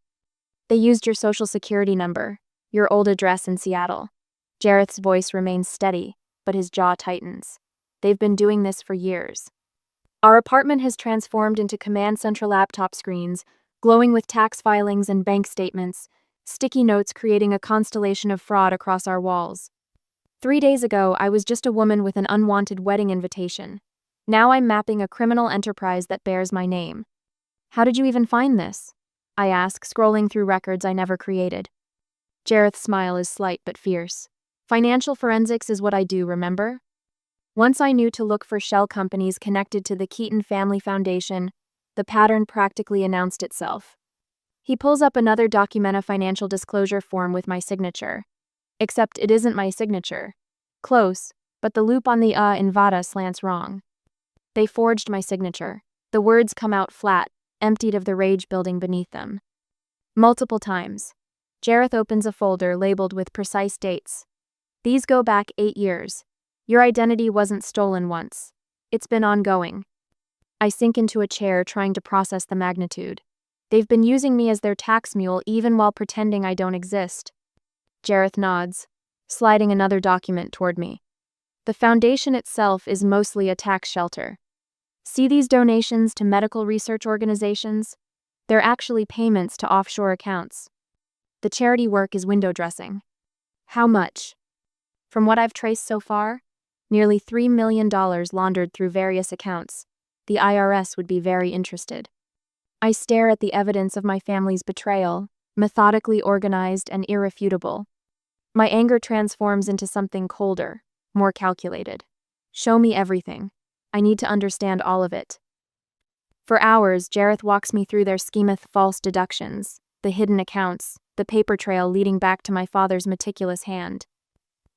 They used your social security number, your old address in Seattle. Jareth's voice remains steady, but his jaw tightens. They've been doing this for years. Our apartment has transformed into command center laptop screens, glowing with tax filings and bank statements, sticky notes creating a constellation of fraud across our walls. 3 days ago, I was just a woman with an unwanted wedding invitation. Now I'm mapping a criminal enterprise that bears my name. How did you even find this? I ask, scrolling through records I never created. Jareth's smile is slight but fierce. Financial forensics is what I do, remember? Once I knew to look for shell companies connected to the Keaton Family Foundation, the pattern practically announced itself. He pulls up another Documenta financial disclosure form with my signature. Except it isn't my signature. Close, but the loop on the in Vada slants wrong. They forged my signature. The words come out flat, emptied of the rage building beneath them. Multiple times. Jareth opens a folder labeled with precise dates. These go back 8 years. Your identity wasn't stolen once. It's been ongoing. I sink into a chair trying to process the magnitude. They've been using me as their tax mule even while pretending I don't exist. Jareth nods, sliding another document toward me. The foundation itself is mostly a tax shelter. See these donations to medical research organizations? They're actually payments to offshore accounts. The charity work is window dressing. How much? From what I've traced so far, nearly $3 million laundered through various accounts. The IRS would be very interested. I stare at the evidence of my family's betrayal, methodically organized and irrefutable. My anger transforms into something colder, more calculated. Show me everything. I need to understand all of it. For hours, Jareth walks me through their scheme of false deductions, the hidden accounts, the paper trail leading back to my father's meticulous hand.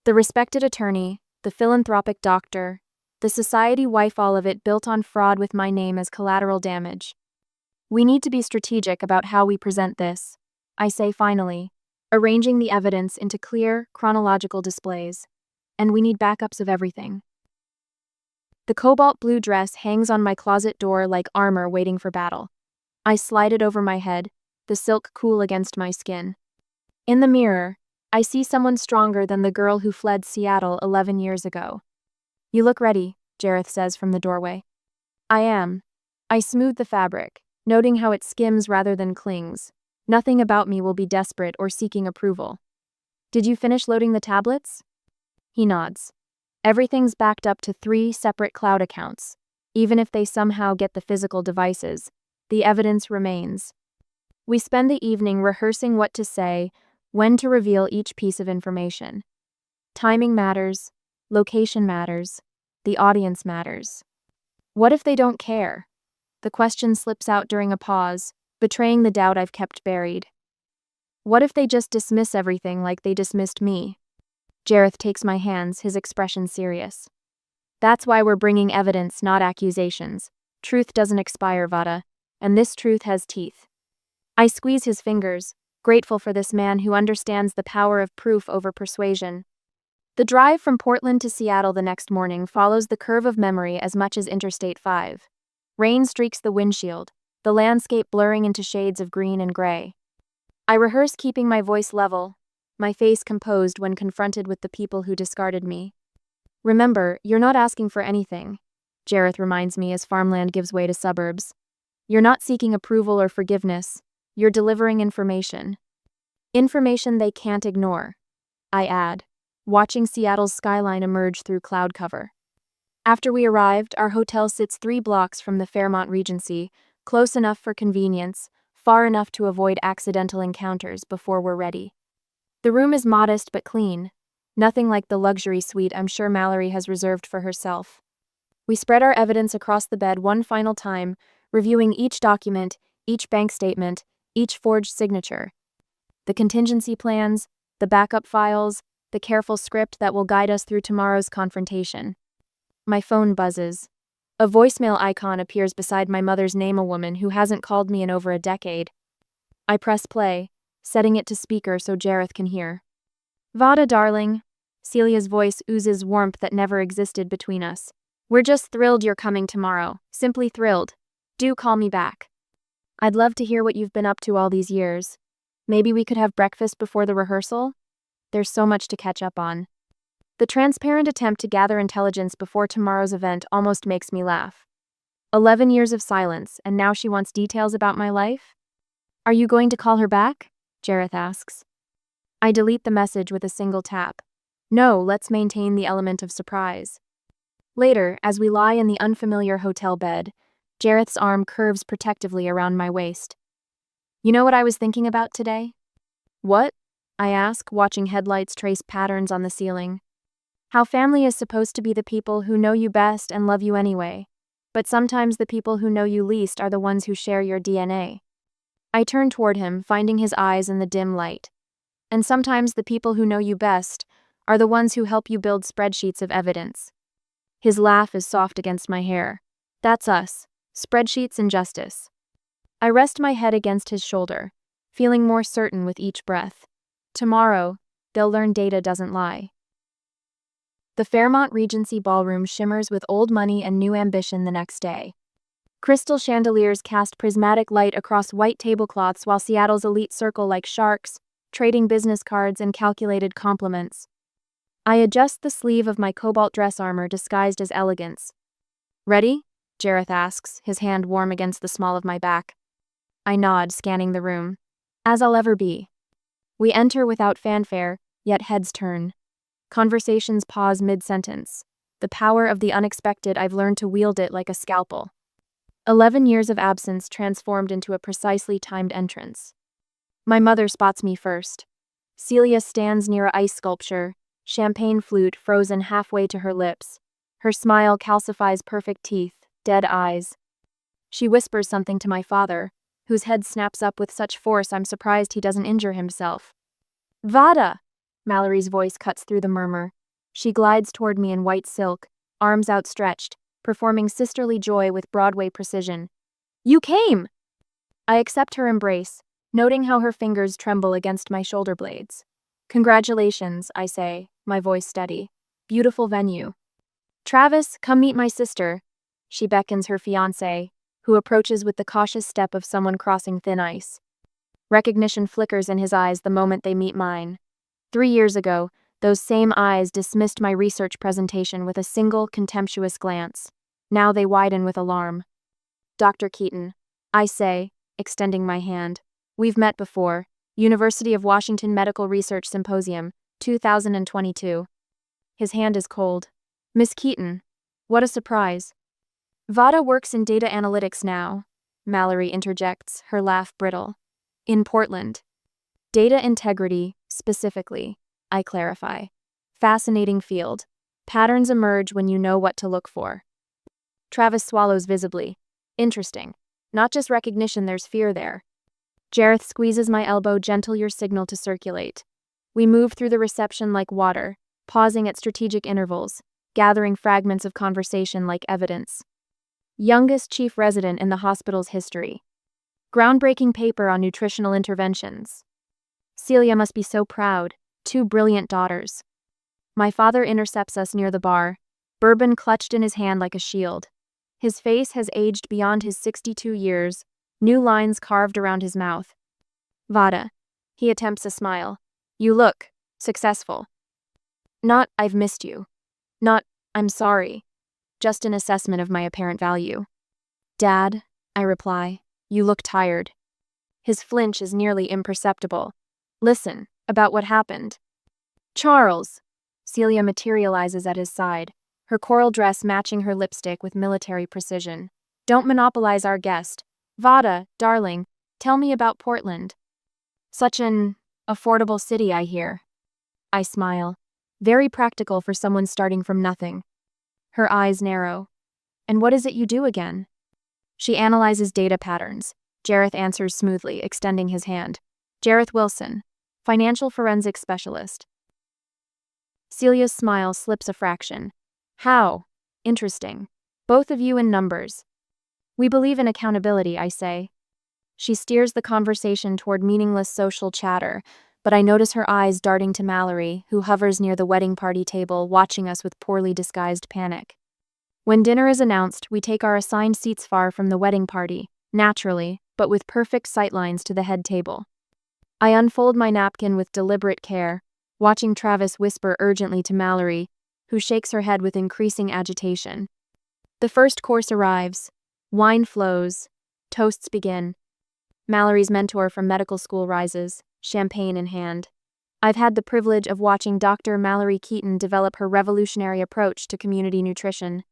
The respected attorney, the philanthropic doctor, the society wife, all of it built on fraud with my name as collateral damage. We need to be strategic about how we present this, I say finally, arranging the evidence into clear, chronological displays. And we need backups of everything. The cobalt blue dress hangs on my closet door like armor waiting for battle. I slide it over my head, the silk cool against my skin. In the mirror, I see someone stronger than the girl who fled Seattle 11 years ago. You look ready, Jareth says from the doorway. I am. I smooth the fabric, noting how it skims rather than clings. Nothing about me will be desperate or seeking approval. Did you finish loading the tablets? He nods. Everything's backed up to 3 separate cloud accounts. Even if they somehow get the physical devices, the evidence remains. We spend the evening rehearsing what to say, when to reveal each piece of information. Timing matters, location matters, the audience matters. What if they don't care? The question slips out during a pause, betraying the doubt I've kept buried. What if they just dismiss everything like they dismissed me? Jareth takes my hands, his expression serious. That's why we're bringing evidence, not accusations. Truth doesn't expire, Vada, and this truth has teeth. I squeeze his fingers, grateful for this man who understands the power of proof over persuasion. The drive from Portland to Seattle the next morning follows the curve of memory as much as Interstate 5. Rain streaks the windshield, the landscape blurring into shades of green and gray. I rehearse keeping my voice level, my face composed when confronted with the people who discarded me. Remember, you're not asking for anything, Jareth reminds me as farmland gives way to suburbs. You're not seeking approval or forgiveness. You're delivering information. Information they can't ignore, I add, watching Seattle's skyline emerge through cloud cover. After we arrived, our hotel sits 3 blocks from the Fairmont Regency, close enough for convenience, far enough to avoid accidental encounters before we're ready. The room is modest but clean, nothing like the luxury suite I'm sure Mallory has reserved for herself. We spread our evidence across the bed one final time, reviewing each document, each bank statement, each forged signature. The contingency plans, the backup files, the careful script that will guide us through tomorrow's confrontation. My phone buzzes. A voicemail icon appears beside my mother's name, a woman who hasn't called me in over a decade. I press play, setting it to speaker so Jareth can hear. Vada, darling. Celia's voice oozes warmth that never existed between us. We're just thrilled you're coming tomorrow. Simply thrilled. Do call me back. I'd love to hear what you've been up to all these years. Maybe we could have breakfast before the rehearsal? There's so much to catch up on. The transparent attempt to gather intelligence before tomorrow's event almost makes me laugh. 11 years of silence, and now she wants details about my life? Are you going to call her back? Jareth asks. I delete the message with a single tap. No, let's maintain the element of surprise. Later, as we lie in the unfamiliar hotel bed, Jareth's arm curves protectively around my waist. You know what I was thinking about today? What? I ask, watching headlights trace patterns on the ceiling. How family is supposed to be the people who know you best and love you anyway, but sometimes the people who know you least are the ones who share your DNA. I turn toward him, finding his eyes in the dim light. And sometimes the people who know you best are the ones who help you build spreadsheets of evidence. His laugh is soft against my hair. That's us. Spreadsheets and justice. I rest my head against his shoulder, feeling more certain with each breath. Tomorrow, they'll learn data doesn't lie. The Fairmont Regency Ballroom shimmers with old money and new ambition the next day. Crystal chandeliers cast prismatic light across white tablecloths while Seattle's elite circle like sharks, trading business cards and calculated compliments. I adjust the sleeve of my cobalt dress armor disguised as elegance. Ready? Jareth asks, his hand warm against the small of my back. I nod, scanning the room. As I'll ever be. We enter without fanfare, yet heads turn. Conversations pause mid-sentence. The power of the unexpected, I've learned to wield it like a scalpel. 11 years of absence transformed into a precisely timed entrance. My mother spots me first. Celia stands near a ice sculpture, champagne flute frozen halfway to her lips. Her smile calcifies perfect teeth, dead eyes. She whispers something to my father, whose head snaps up with such force I'm surprised he doesn't injure himself. Vada! Mallory's voice cuts through the murmur. She glides toward me in white silk, arms outstretched, performing sisterly joy with Broadway precision. You came! I accept her embrace, noting how her fingers tremble against my shoulder blades. Congratulations, I say, my voice steady. Beautiful venue. Travis, come meet my sister. She beckons her fiancé, who approaches with the cautious step of someone crossing thin ice. Recognition flickers in his eyes the moment they meet mine. 3 years ago, those same eyes dismissed my research presentation with a single contemptuous glance. Now they widen with alarm. Dr. Keaton, I say, extending my hand. We've met before. University of Washington Medical Research Symposium, 2022. His hand is cold. Miss Keaton, what a surprise. Vada works in data analytics now, Mallory interjects, her laugh brittle. In Portland. Data integrity, specifically, I clarify. Fascinating field. Patterns emerge when you know what to look for. Travis swallows visibly. Interesting. Not just recognition, there's fear there. Jareth squeezes my elbow, gentle your signal to circulate. We move through the reception like water, pausing at strategic intervals, gathering fragments of conversation like evidence. Youngest chief resident in the hospital's history. Groundbreaking paper on nutritional interventions. Celia must be so proud, 2 brilliant daughters. My father intercepts us near the bar, bourbon clutched in his hand like a shield. His face has aged beyond his 62 years, new lines carved around his mouth. Vada. He attempts a smile. You look successful. Not, I've missed you. Not, I'm sorry. Just an assessment of my apparent value. Dad, I reply, you look tired. His flinch is nearly imperceptible. Listen, about what happened. Charles. Celia materializes at his side, her coral dress matching her lipstick with military precision. Don't monopolize our guest. Vada, darling, tell me about Portland. Such an affordable city, I hear. I smile. Very practical for someone starting from nothing. Her eyes narrow. And what is it you do again? She analyzes data patterns. Jareth answers smoothly, extending his hand. Jareth Wilson, financial forensics specialist. Celia's smile slips a fraction. How? Interesting. Both of you in numbers. We believe in accountability, I say. She steers the conversation toward meaningless social chatter, but I notice her eyes darting to Mallory, who hovers near the wedding party table, watching us with poorly disguised panic. When dinner is announced, we take our assigned seats far from the wedding party, naturally, but with perfect sightlines to the head table. I unfold my napkin with deliberate care, watching Travis whisper urgently to Mallory, who shakes her head with increasing agitation. The first course arrives. Wine flows. Toasts begin. Mallory's mentor from medical school rises, champagne in hand. I've had the privilege of watching Dr. Mallory Keaton develop her revolutionary approach to community nutrition.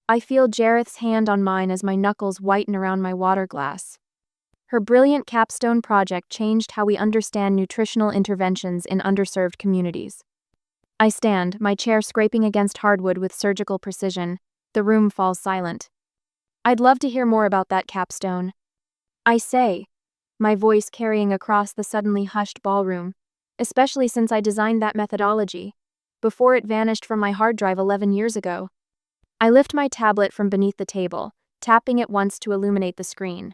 I feel Jareth's hand on mine as my knuckles whiten around my water glass. Her brilliant capstone project changed how we understand nutritional interventions in underserved communities. I stand, my chair scraping against hardwood with surgical precision. The room falls silent. I'd love to hear more about that capstone. I say, my voice carrying across the suddenly hushed ballroom, especially since I designed that methodology, before it vanished from my hard drive 11 years ago. I lift my tablet from beneath the table, tapping it once to illuminate the screen.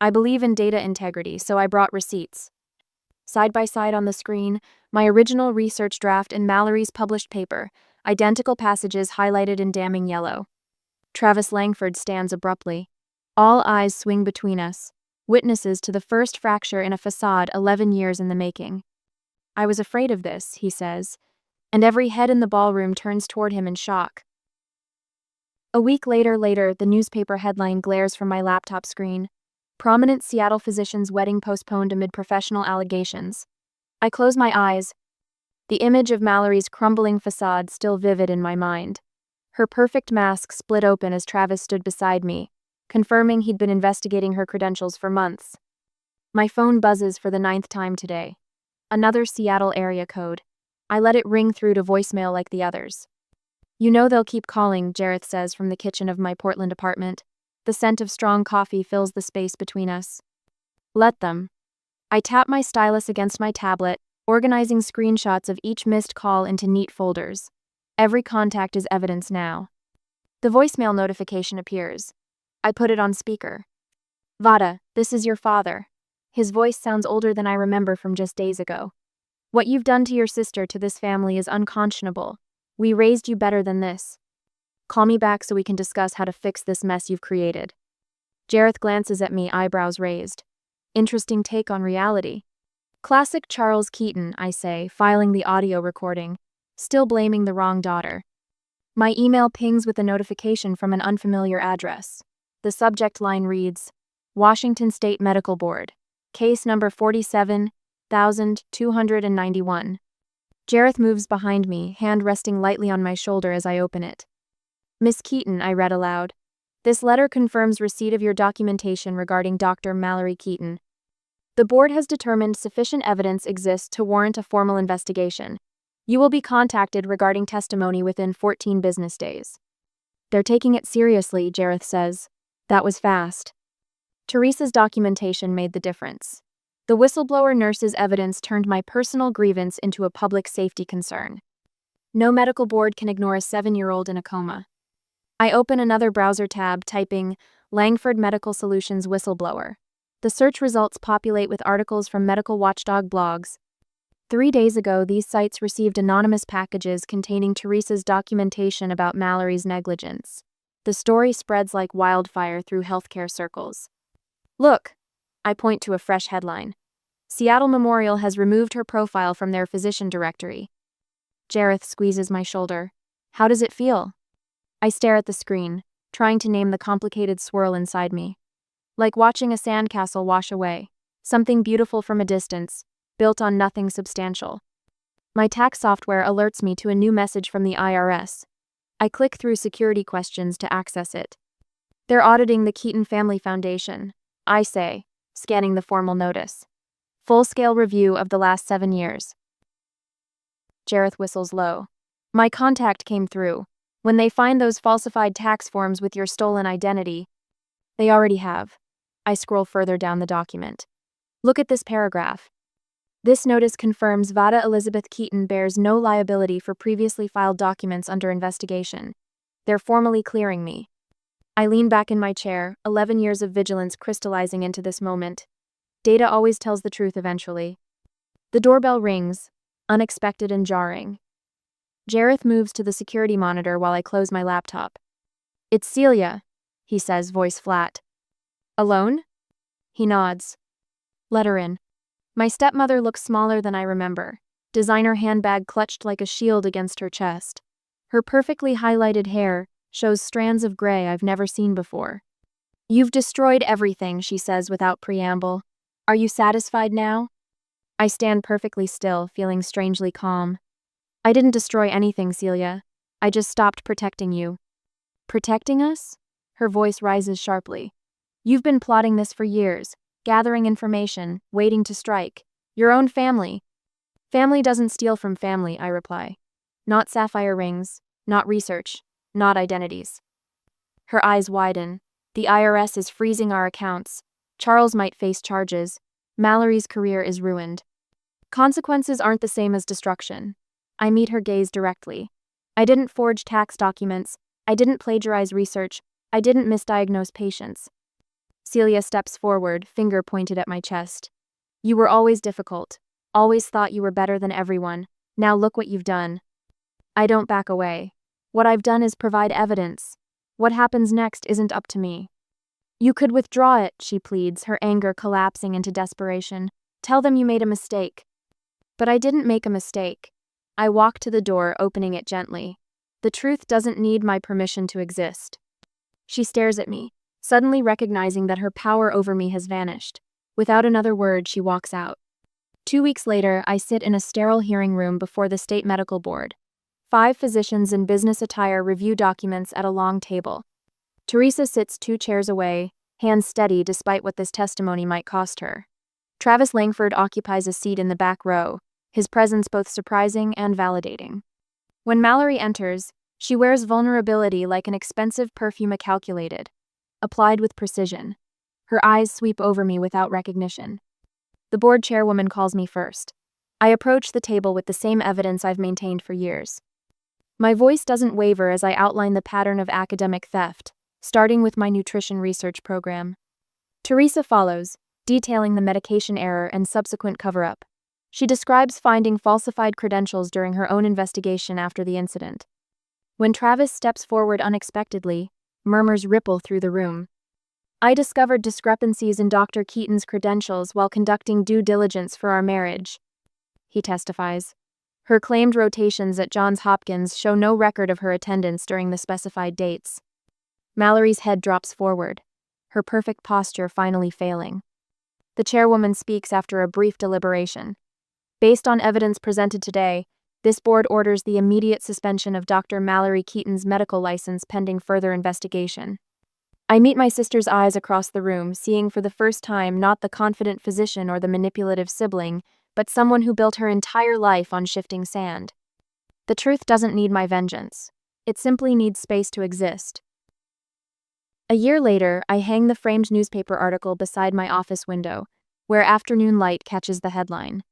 I believe in data integrity, so I brought receipts. Side by side on the screen, my original research draft and Mallory's published paper, identical passages highlighted in damning yellow. Travis Langford stands abruptly. All eyes swing between us, witnesses to the first fracture in a facade 11 years in the making. I was afraid of this, he says, and every head in the ballroom turns toward him in shock. A week later, the newspaper headline glares from my laptop screen. Prominent Seattle physician's wedding postponed amid professional allegations. I close my eyes, the image of Mallory's crumbling facade still vivid in my mind. Her perfect mask split open as Travis stood beside me, confirming he'd been investigating her credentials for months. My phone buzzes for the 9th time today. Another Seattle area code. I let it ring through to voicemail like the others. You know they'll keep calling, Jareth says from the kitchen of my Portland apartment. The scent of strong coffee fills the space between us. Let them. I tap my stylus against my tablet, organizing screenshots of each missed call into neat folders. Every contact is evidence now. The voicemail notification appears. I put it on speaker. Vada, this is your father. His voice sounds older than I remember from just days ago. What you've done to your sister, to this family, is unconscionable. We raised you better than this. Call me back so we can discuss how to fix this mess you've created. Jareth glances at me, eyebrows raised. Interesting take on reality. Classic Charles Keaton, I say, filing the audio recording, still blaming the wrong daughter. My email pings with a notification from an unfamiliar address. The subject line reads, Washington State Medical Board, case number 47,291. Jareth moves behind me, hand resting lightly on my shoulder as I open it. Miss Keaton, I read aloud. This letter confirms receipt of your documentation regarding Dr. Mallory Keaton. The board has determined sufficient evidence exists to warrant a formal investigation. You will be contacted regarding testimony within 14 business days. They're taking it seriously, Jareth says. That was fast. Teresa's documentation made the difference. The whistleblower nurse's evidence turned my personal grievance into a public safety concern. No medical board can ignore a 7-year-old in a coma. I open another browser tab, typing Langford Medical Solutions whistleblower. The search results populate with articles from medical watchdog blogs. 3 days ago, these sites received anonymous packages containing Teresa's documentation about Mallory's negligence. The story spreads like wildfire through healthcare circles. Look! I point to a fresh headline. Seattle Memorial has removed her profile from their physician directory. Jareth squeezes my shoulder. How does it feel? I stare at the screen, trying to name the complicated swirl inside me. Like watching a sandcastle wash away, something beautiful from a distance, built on nothing substantial. My tax software alerts me to a new message from the IRS. I click through security questions to access it. They're auditing the Keaton Family Foundation, I say, scanning the formal notice. Full-scale review of the last 7 years. Jareth whistles low. My contact came through. When they find those falsified tax forms with your stolen identity, they already have. I scroll further down the document. Look at this paragraph. This notice confirms Vada Elizabeth Keaton bears no liability for previously filed documents under investigation. They're formally clearing me. I lean back in my chair, 11 years of vigilance crystallizing into this moment. Data always tells the truth eventually. The doorbell rings, unexpected and jarring. Jareth moves to the security monitor while I close my laptop. "It's Celia," he says, voice flat. "Alone?" He nods. "Let her in." My stepmother looks smaller than I remember, designer handbag clutched like a shield against her chest. Her perfectly highlighted hair shows strands of gray I've never seen before. "You've destroyed everything," she says without preamble. "Are you satisfied now?" I stand perfectly still, feeling strangely calm. "I didn't destroy anything, Celia. I just stopped protecting you." "Protecting us?" Her voice rises sharply. "You've been plotting this for years, gathering information, waiting to strike. Your own family." "Family doesn't steal from family," I reply. "Not sapphire rings, not research, not identities." Her eyes widen. "The IRS is freezing our accounts. Charles might face charges. Mallory's career is ruined." Consequences aren't the same as destruction. I meet her gaze directly. I didn't forge tax documents. I didn't plagiarize research. I didn't misdiagnose patients. Celia steps forward, finger pointed at my chest. "You were always difficult. Always thought you were better than everyone. Now look what you've done." I don't back away. What I've done is provide evidence. What happens next isn't up to me. "You could withdraw it," she pleads, her anger collapsing into desperation. "Tell them you made a mistake." But I didn't make a mistake. I walk to the door, opening it gently. The truth doesn't need my permission to exist. She stares at me, suddenly recognizing that her power over me has vanished. Without another word, she walks out. 2 weeks later, I sit in a sterile hearing room before the state medical board. 5 physicians in business attire review documents at a long table. Teresa sits 2 chairs away, hands steady despite what this testimony might cost her. Travis Langford occupies a seat in the back row, his presence both surprising and validating. When Mallory enters, she wears vulnerability like an expensive perfume calculated, applied with precision. Her eyes sweep over me without recognition. The board chairwoman calls me first. I approach the table with the same evidence I've maintained for years. My voice doesn't waver as I outline the pattern of academic theft, starting with my nutrition research program. Teresa follows, detailing the medication error and subsequent cover-up. She describes finding falsified credentials during her own investigation after the incident. When Travis steps forward unexpectedly, murmurs ripple through the room. "I discovered discrepancies in Dr. Keaton's credentials while conducting due diligence for our marriage," he testifies. Her claimed rotations at Johns Hopkins show no record of her attendance during the specified dates. Mallory's head drops forward, her perfect posture finally failing. The chairwoman speaks after a brief deliberation. "Based on evidence presented today, this board orders the immediate suspension of Dr. Mallory Keaton's medical license pending further investigation." I meet my sister's eyes across the room, seeing for the first time not the confident physician or the manipulative sibling, but someone who built her entire life on shifting sand. The truth doesn't need my vengeance. It simply needs space to exist. A year later, I hang the framed newspaper article beside my office window, where afternoon light catches the headline.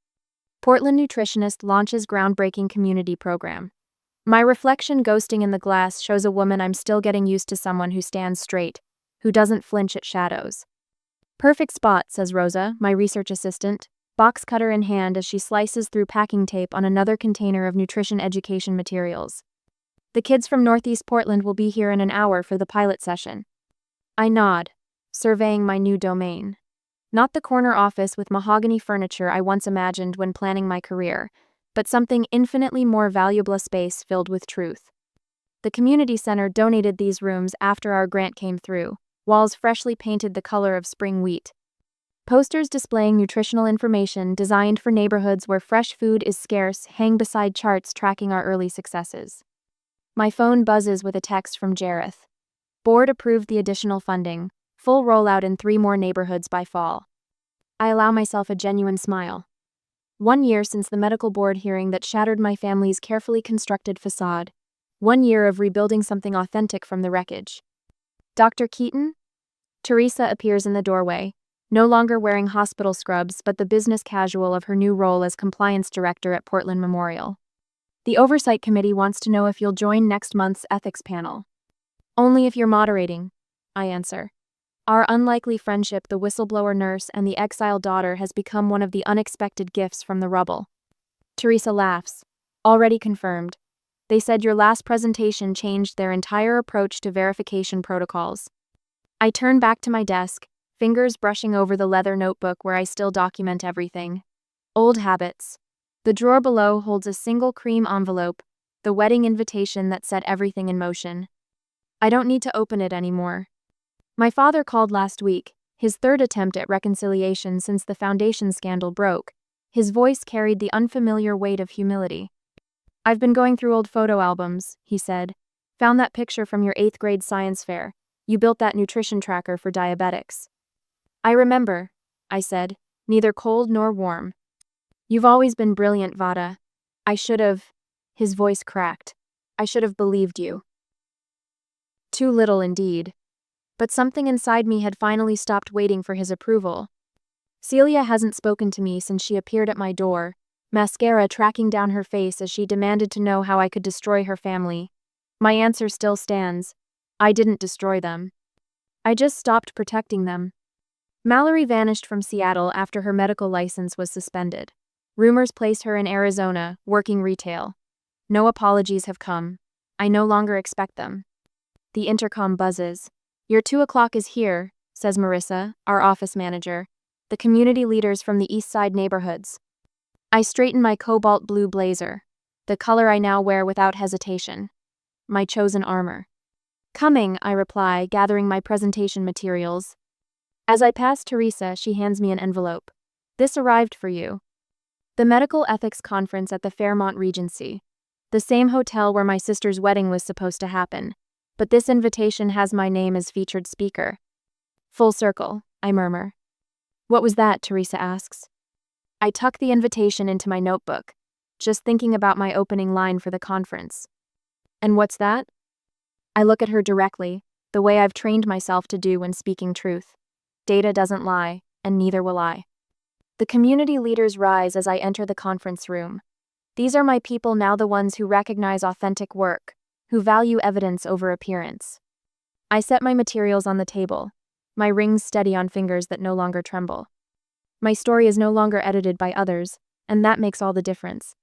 "Portland nutritionist launches groundbreaking community program." My reflection ghosting in the glass shows a woman I'm still getting used to, someone who stands straight, who doesn't flinch at shadows. "Perfect spot," says Rosa, my research assistant, box cutter in hand as she slices through packing tape on another container of nutrition education materials. "The kids from Northeast Portland will be here in an hour for the pilot session." I nod, surveying my new domain. Not the corner office with mahogany furniture I once imagined when planning my career, but something infinitely more valuable, a space filled with truth. The community center donated these rooms after our grant came through, walls freshly painted the color of spring wheat. Posters displaying nutritional information designed for neighborhoods where fresh food is scarce hang beside charts tracking our early successes. My phone buzzes with a text from Jareth. Board approved the additional funding, full rollout in 3 more neighborhoods by fall. I allow myself a genuine smile. 1 year since the medical board hearing that shattered my family's carefully constructed facade. 1 year of rebuilding something authentic from the wreckage. Dr. Keaton? Teresa appears in the doorway, no longer wearing hospital scrubs but the business casual of her new role as compliance director at Portland Memorial. The Oversight Committee wants to know if you'll join next month's ethics panel. Only if you're moderating, I answer. Our unlikely friendship, the whistleblower nurse and the exiled daughter, has become one of the unexpected gifts from the rubble. Teresa laughs. Already confirmed. They said your last presentation changed their entire approach to verification protocols. I turn back to my desk, fingers brushing over the leather notebook where I still document everything. Old habits. The drawer below holds a single cream envelope, the wedding invitation that set everything in motion. I don't need to open it anymore. My father called last week, his third attempt at reconciliation since the foundation scandal broke. His voice carried the unfamiliar weight of humility. I've been going through old photo albums, he said. Found that picture from your 8th grade science fair. You built that nutrition tracker for diabetics. I remember, I said, neither cold nor warm. You've always been brilliant, Vada. I should have. His voice cracked. I should have believed you. Too little indeed. But something inside me had finally stopped waiting for his approval. Celia hasn't spoken to me since she appeared at my door, mascara tracking down her face as she demanded to know how I could destroy her family. My answer still stands. I didn't destroy them. I just stopped protecting them. Mallory vanished from Seattle after her medical license was suspended. Rumors place her in Arizona, working retail. No apologies have come. I no longer expect them. The intercom buzzes. Your 2 o'clock is here, says Marissa, our office manager. The community leaders from the East Side neighborhoods. I straighten my cobalt blue blazer, the color I now wear without hesitation. My chosen armor. Coming, I reply, gathering my presentation materials. As I pass Teresa, she hands me an envelope. This arrived for you. The Medical Ethics Conference at the Fairmont Regency. The same hotel where my sister's wedding was supposed to happen. But this invitation has my name as featured speaker. Full circle, I murmur. What was that? Teresa asks. I tuck the invitation into my notebook, just thinking about my opening line for the conference. And what's that? I look at her directly, the way I've trained myself to do when speaking truth. Data doesn't lie, and neither will I. The community leaders rise as I enter the conference room. These are my people now, the ones who recognize authentic work, who value evidence over appearance. I set my materials on the table, my rings steady on fingers that no longer tremble. My story is no longer edited by others, and that makes all the difference.